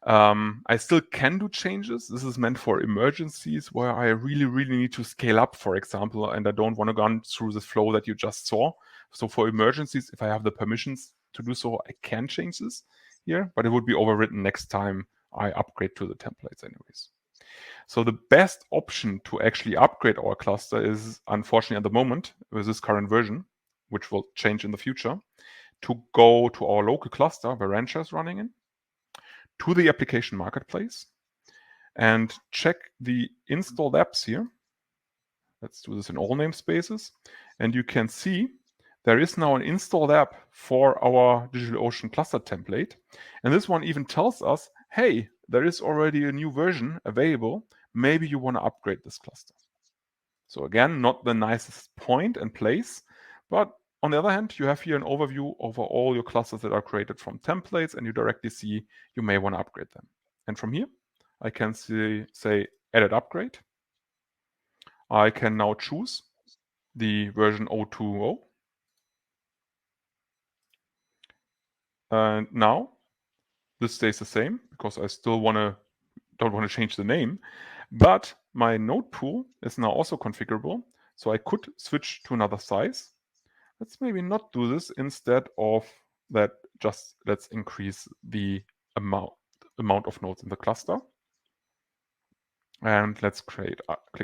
I still can do changes. This is meant for emergencies where I really need to scale up, for example, and I don't want to go through the flow that you just saw. So for emergencies, if I have the permissions to do so, I can change this here, but it would be overwritten next time I upgrade to the templates anyways. So the best option to actually upgrade our cluster is, unfortunately at the moment, with this current version, which will change in the future, to go to our local cluster where Rancher is running in, to the application marketplace, and check the installed apps here. Let's do this in all namespaces. And you can see there is now an installed app for our DigitalOcean cluster template. And this one even tells us, hey, there is already a new version available. Maybe you want to upgrade this cluster. So again, not the nicest point and place, but on the other hand, you have here an overview over all your clusters that are created from templates, and you directly see you may want to upgrade them. And from here, I can say edit upgrade. I can now choose the version 0.2.0. And now this stays the same because I still don't want to change the name, but my node pool is now also configurable. So I could switch to another size. Let's maybe not do this. Instead of that, just let's increase the amount of nodes in the cluster. And let's click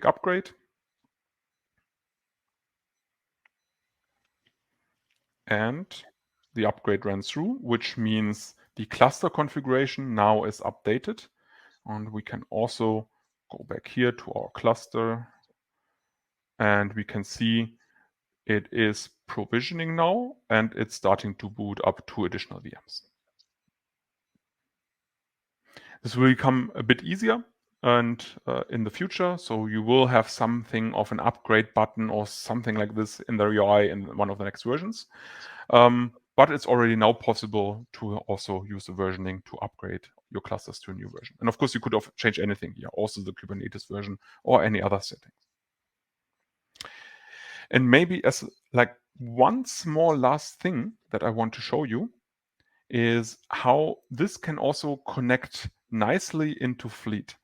upgrade. And the upgrade ran through, which means the cluster configuration now is updated. And we can also go back here to our cluster. And we can see it is provisioning now, and it's starting to boot up 2 additional VMs. This will become a bit easier and in the future, so you will have something of an upgrade button or something like this in the UI in one of the next versions. But it's already now possible to also use the versioning to upgrade your clusters to a new version. And of course, you could change anything here, also the Kubernetes version or any other setting. And maybe as like one small last thing that I want to show you is how this can also connect nicely into Fleet.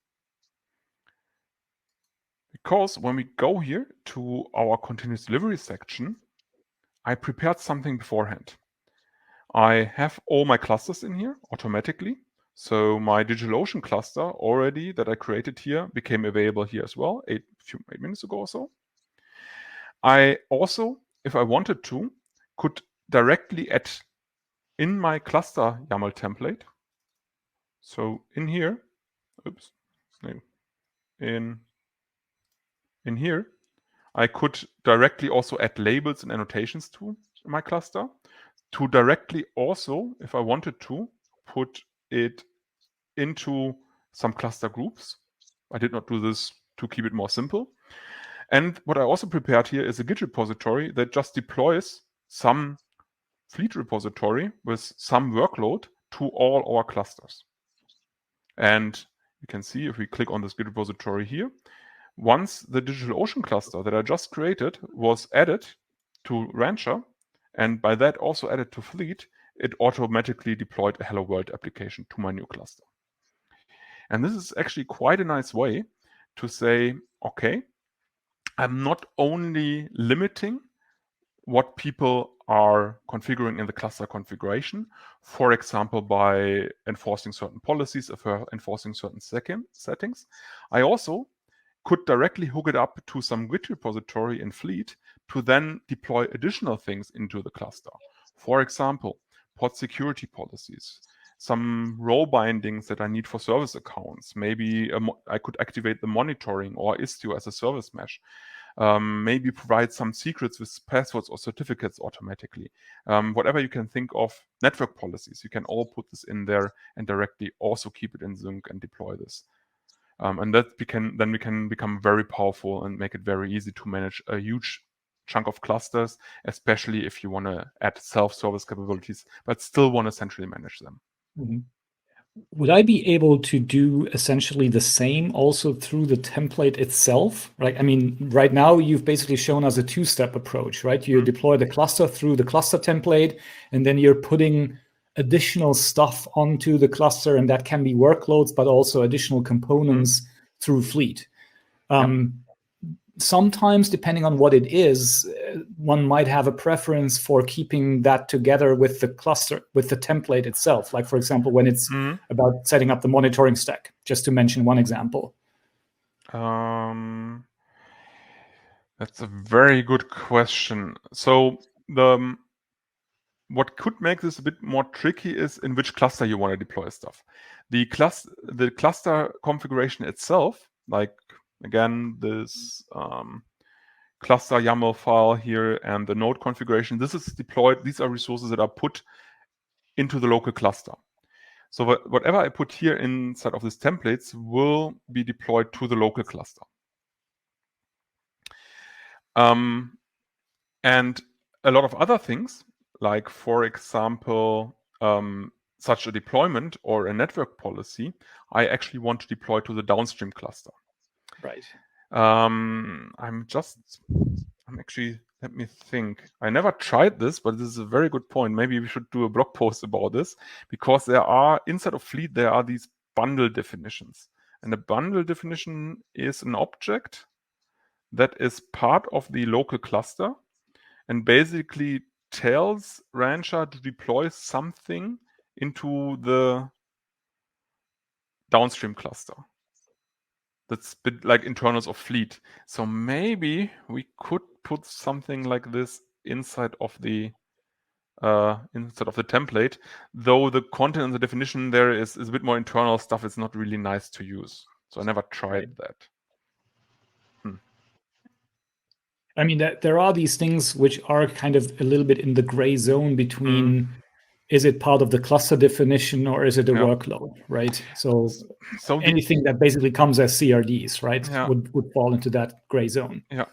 Because when we go here to our continuous delivery section, I prepared something beforehand. I have all my clusters in here automatically. So my DigitalOcean cluster already that I created here became available here as well, 8 minutes ago or so. I also, if I wanted to, could directly add in my cluster YAML template. So in here, oops, no, in here, I could directly also add labels and annotations to my cluster to directly also, if I wanted to, put it into some cluster groups. I did not do this to keep it more simple. And what I also prepared here is a Git repository that just deploys some Fleet repository with some workload to all our clusters. And you can see if we click on this Git repository here, once the DigitalOcean cluster that I just created was added to Rancher, and by that also added to Fleet, it automatically deployed a Hello World application to my new cluster. And this is actually quite a nice way to say, okay, I'm not only limiting what people are configuring in the cluster configuration, for example, by enforcing certain policies, enforcing certain settings. I also could directly hook it up to some Git repository in Fleet to then deploy additional things into the cluster. For example, pod security policies, some role bindings that I need for service accounts. Maybe I could activate the monitoring or Istio as a service mesh. Maybe provide some secrets with passwords or certificates automatically. Whatever you can think of, network policies, you can all put this in there and directly also keep it in sync and deploy this. And that then we can become very powerful and make it very easy to manage a huge chunk of clusters, especially if you want to add self-service capabilities, but still want to centrally manage them. Mm-hmm. Would I be able to do essentially the same also through the template itself? Right? I mean, right now you've basically shown us a two-step approach, right? You deploy the cluster through the cluster template, and then you're putting additional stuff onto the cluster, and that can be workloads, but also additional components through Fleet. Sometimes, depending on what it is, one might have a preference for keeping that together with the cluster, with the template itself. Like, for example, when it's about setting up the monitoring stack, just to mention one example. That's a very good question. So what could make this a bit more tricky is in which cluster you want to deploy stuff. The cluster configuration itself, like again, this cluster YAML file here and the node configuration, this is deployed. These are resources that are put into the local cluster. So whatever I put here inside of these templates will be deployed to the local cluster. And a lot of other things, like, for example, such a deployment or a network policy, I actually want to deploy to the downstream cluster. Right. Let me think. I never tried this, but this is a very good point. Maybe we should do a blog post about this, because inside of Fleet, there are these bundle definitions. And a bundle definition is an object that is part of the local cluster and basically tells Rancher to deploy something into the downstream cluster. That's a bit like internals of Fleet. So maybe we could put something like this inside of the template, though the content and the definition there is a bit more internal stuff. It's not really nice to use. So I never tried that. I mean, there are these things which are kind of a little bit in the gray zone between is it part of the cluster definition or is it a workload, right? So anything that basically comes as CRDs, right, would fall into that gray zone. Yeah.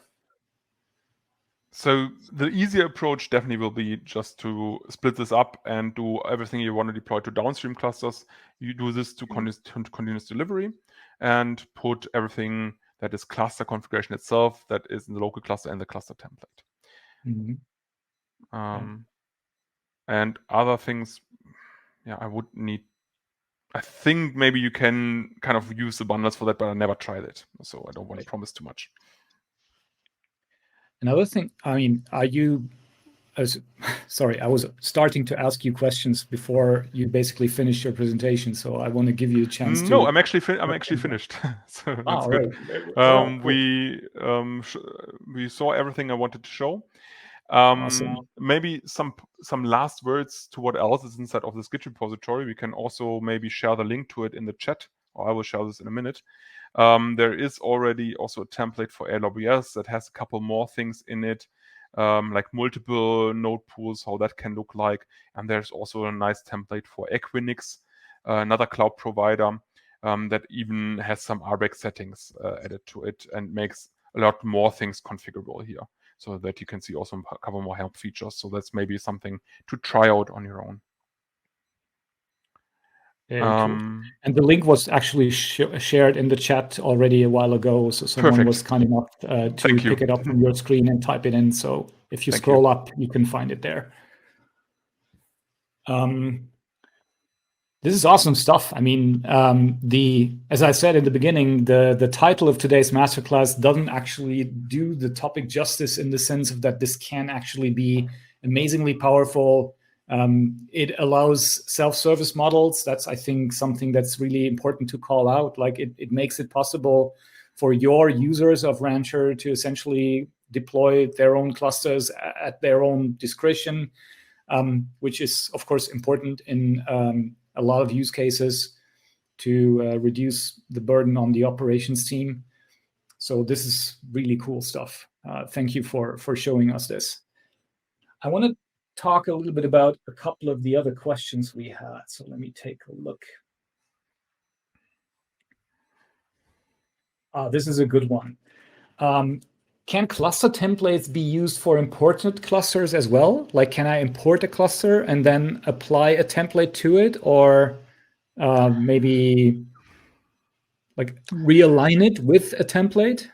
So the easier approach definitely will be just to split this up and do everything you want to deploy to downstream clusters. You do this to continuous delivery and put everything that is cluster configuration itself that is in the local cluster in the cluster template. And other things, I would need. I think maybe you can kind of use the bundles for that, but I never tried it, so I don't want to promise too much. Another thing, I mean, sorry, I was starting to ask you questions before you basically finished your presentation, so I want to give you a chance to. No, I'm actually finished. So that's good. Right. We saw everything I wanted to show. Awesome. Maybe some last words to what else is inside of this Git repository. We can also maybe share the link to it in the chat, or I will share this in a minute. There is already also a template for AWS that has a couple more things in it, like multiple node pools, how that can look like. And there's also a nice template for Equinix, another cloud provider, that even has some RBAC settings added to it and makes a lot more things configurable here. so that you can see also a couple more help features. So that's maybe something to try out on your own. Very cool. And the link was actually shared in the chat already a while ago. So someone was kind enough to pick it up from your screen and type it in. So if you scroll up, you can find it there. This is awesome stuff. I mean, as I said in the beginning, the title of today's masterclass doesn't actually do the topic justice in the sense of that this can actually be amazingly powerful. It allows self-service models. That's, I think, something that's really important to call out. Like it makes it possible for your users of Rancher to essentially deploy their own clusters at their own discretion, which is, of course, important in a lot of use cases to reduce the burden on the operations team. So this is really cool stuff. Thank you for showing us this. I want to talk a little bit about a couple of the other questions we had. So let me take a look. This is a good one. Can cluster templates be used for imported clusters as well? Like, can I import a cluster and then apply a template to it, or maybe like realign it with a template?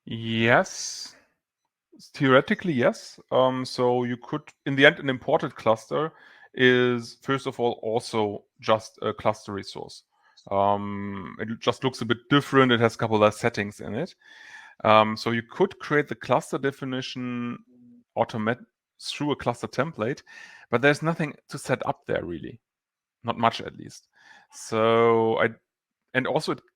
Yes. Theoretically, yes. So you could, in the end, an imported cluster is, first of all, also just a cluster resource. It just looks a bit different. It has a couple of settings in it. So you could create the cluster definition through a cluster template, but there's nothing to set up there really, not much at least. So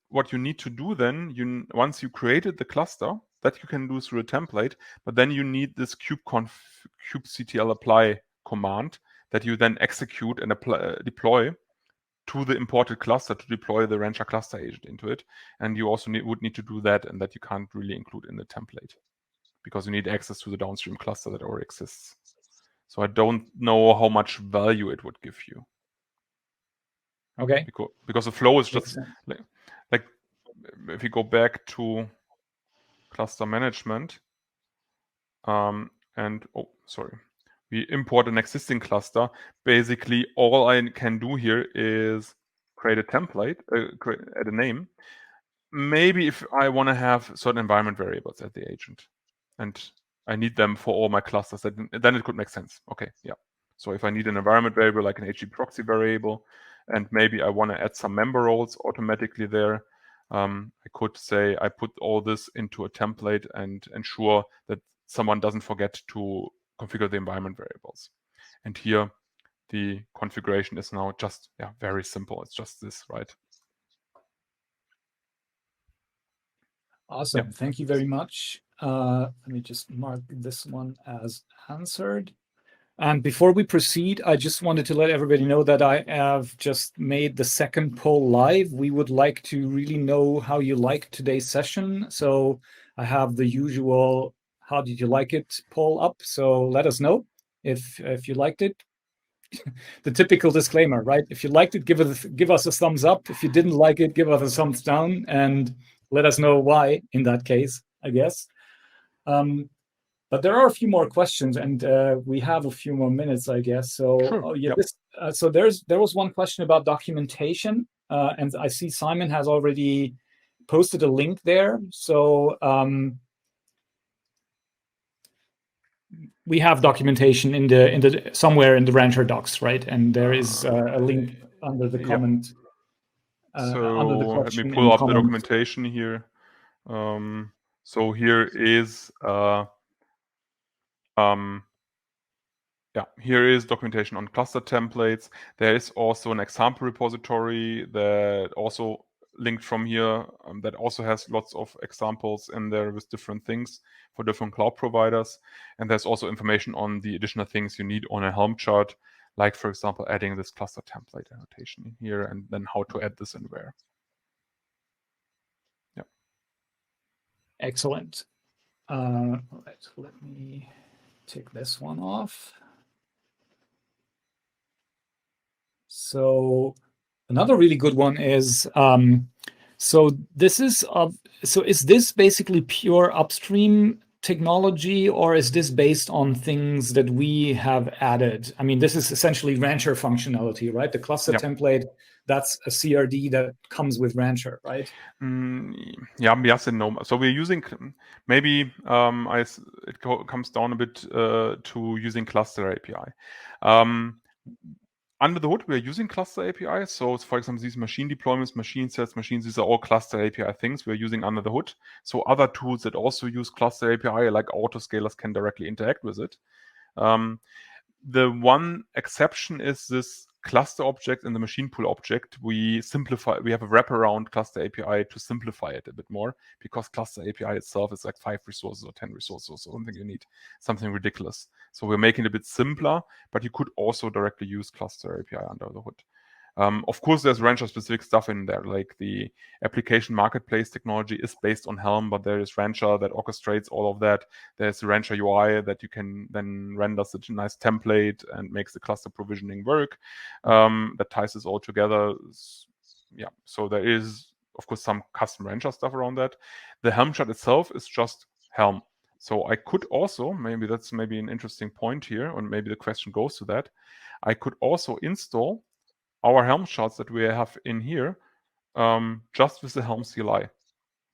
what you need to do then, once you created the cluster, that you can do through a template, but then you need this kubectl apply command that you then execute and deploy to the imported cluster to deploy the Rancher cluster agent into it. And you also would need to do that, and that you can't really include in the template because you need access to the downstream cluster that already exists. So I don't know how much value it would give you. Okay. Because the flow is just like if you go back to cluster management, we import an existing cluster. Basically, all I can do here is create a template, add a name. Maybe if I want to have certain environment variables at the agent, and I need them for all my clusters, then it could make sense. Okay, yeah. So if I need an environment variable like an HTTP proxy variable, and maybe I want to add some member roles automatically there, I could say I put all this into a template and ensure that someone doesn't forget to configure the environment variables. And here, the configuration is now just very simple. It's just this, right? Awesome. Thank you very much. Let me just mark this one as answered. And before we proceed, I just wanted to let everybody know that I have just made the second poll live. We would like to really know how you liked today's session. So I have the usual "How did you like it?" poll up. So let us know if you liked it. The typical disclaimer, right? If you liked it, give us a thumbs up. If you didn't like it, give us a thumbs down, and let us know why. In that case, I guess. But there are a few more questions, and we have a few more minutes, I guess. So, sure. There was one question about documentation, and I see Simon has already posted a link there. So we have documentation in the somewhere in the Rancher docs, right? And there is a link under the comment. Under the question. Let me pull up the documentation here. So here is here is documentation on cluster templates. There is also an example repository that also linked from here that also has lots of examples in there with different things for different cloud providers. And there's also information on the additional things you need on a Helm chart, like, for example, adding this cluster template annotation in here and then how to add this and where. Yeah. Excellent. All right, let me take this one off. So another really good one is So this is so is this basically pure upstream technology, or is this based on things that we have added? I mean, this is essentially Rancher functionality, right? The cluster template, that's a CRD that comes with Rancher, right? Yeah, yes and no. So we're using maybe it comes down a bit to using cluster API. Under the hood, we are using cluster API. So, for example, these machine deployments, machine sets, machines, these are all cluster API things we're using under the hood. So other tools that also use cluster API, like autoscalers, can directly interact with it. The one exception is this cluster object and the machine pool object. We have a wraparound cluster API to simplify it a bit more, because cluster API itself is like 5 resources or 10 resources or something. You need something ridiculous. So we're making it a bit simpler, but you could also directly use cluster API under the hood. Of course, there's Rancher specific stuff in there, like the application marketplace technology is based on Helm, but there is Rancher that orchestrates all of that. There's the Rancher UI that you can then render such a nice template and makes the cluster provisioning work. That ties this all together. Yeah, so there is, of course, some custom Rancher stuff around that. The Helm chart itself is just Helm. So I could also, maybe that's an interesting point here, or maybe the question goes to that. I could also install our Helm charts that we have in here just with the Helm CLI.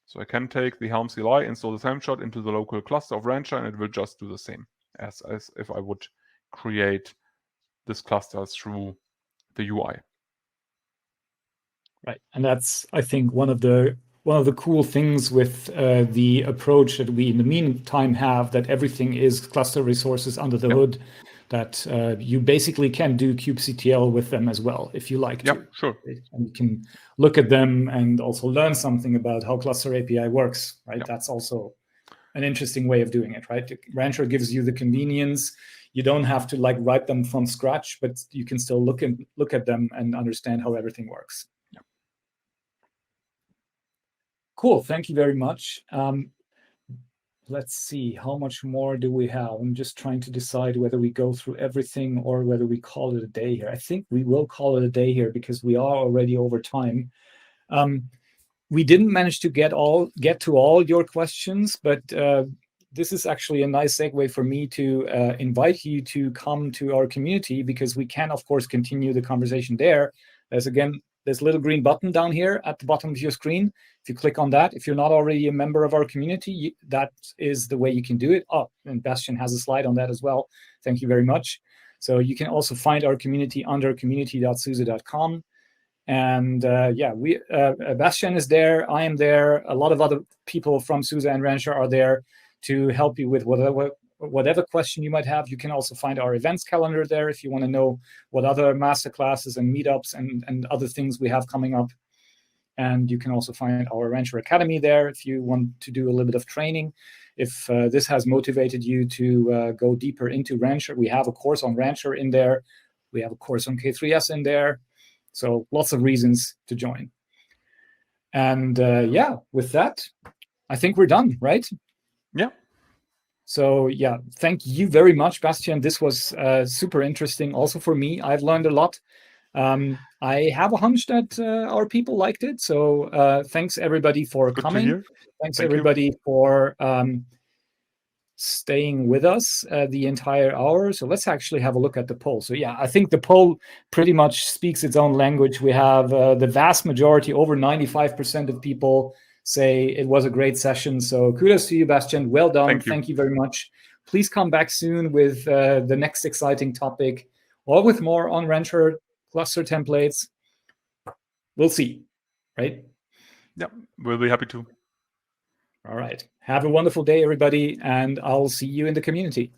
So I can take the Helm CLI, install the Helm chart into the local cluster of Rancher, and it will just do the same as if I would create this cluster through the UI. Right, and that's, I think, one of the cool things with the approach that we in the meantime have, that everything is cluster resources under the hood, that you basically can do kubectl with them as well if you like to. Sure. And you can look at them and also learn something about how cluster API works, right? That's also an interesting way of doing it, right? Rancher gives you the convenience. You don't have to like write them from scratch, but you can still look at them and understand how everything works. Cool, thank you very much. Let's see, how much more do we have? I'm just trying to decide whether we go through everything or whether we call it a day here. I think we will call it a day here because we are already over time. We didn't manage to get to all your questions, but this is actually a nice segue for me to invite you to come to our community, because we can, of course, continue the conversation there. There's a little green button down here at the bottom of your screen. If you click on that, if you're not already a member of our community, that is the way you can do it. Oh, and Bastian has a slide on that as well. Thank you very much. So you can also find our community under community.suse.com. And Bastian is there. I am there. A lot of other people from SUSE and Rancher are there to help you with whatever question you might have. You can also find our events calendar there if you want to know what other masterclasses and meetups and other things we have coming up. And you can also find our Rancher Academy there if you want to do a little bit of training. If this has motivated you to go deeper into Rancher, we have a course on Rancher in there. We have a course on K3s in there. So lots of reasons to join. And with that, I think we're done, right? Yeah. So thank you very much, Bastian. This was super interesting also for me. I've learned a lot. I have a hunch that our people liked it. So thanks everybody for coming. Thanks everybody for staying with us the entire hour. So let's actually have a look at the poll. So I think the poll pretty much speaks its own language. We have the vast majority, over 95% of people say it was a great session. So kudos to you, Bastian. Well done. Thank you very much. Please come back soon with the next exciting topic, or with more on Rancher cluster templates. We'll see, right? Yeah, we'll be happy to. All right. Have a wonderful day, everybody, and I'll see you in the community.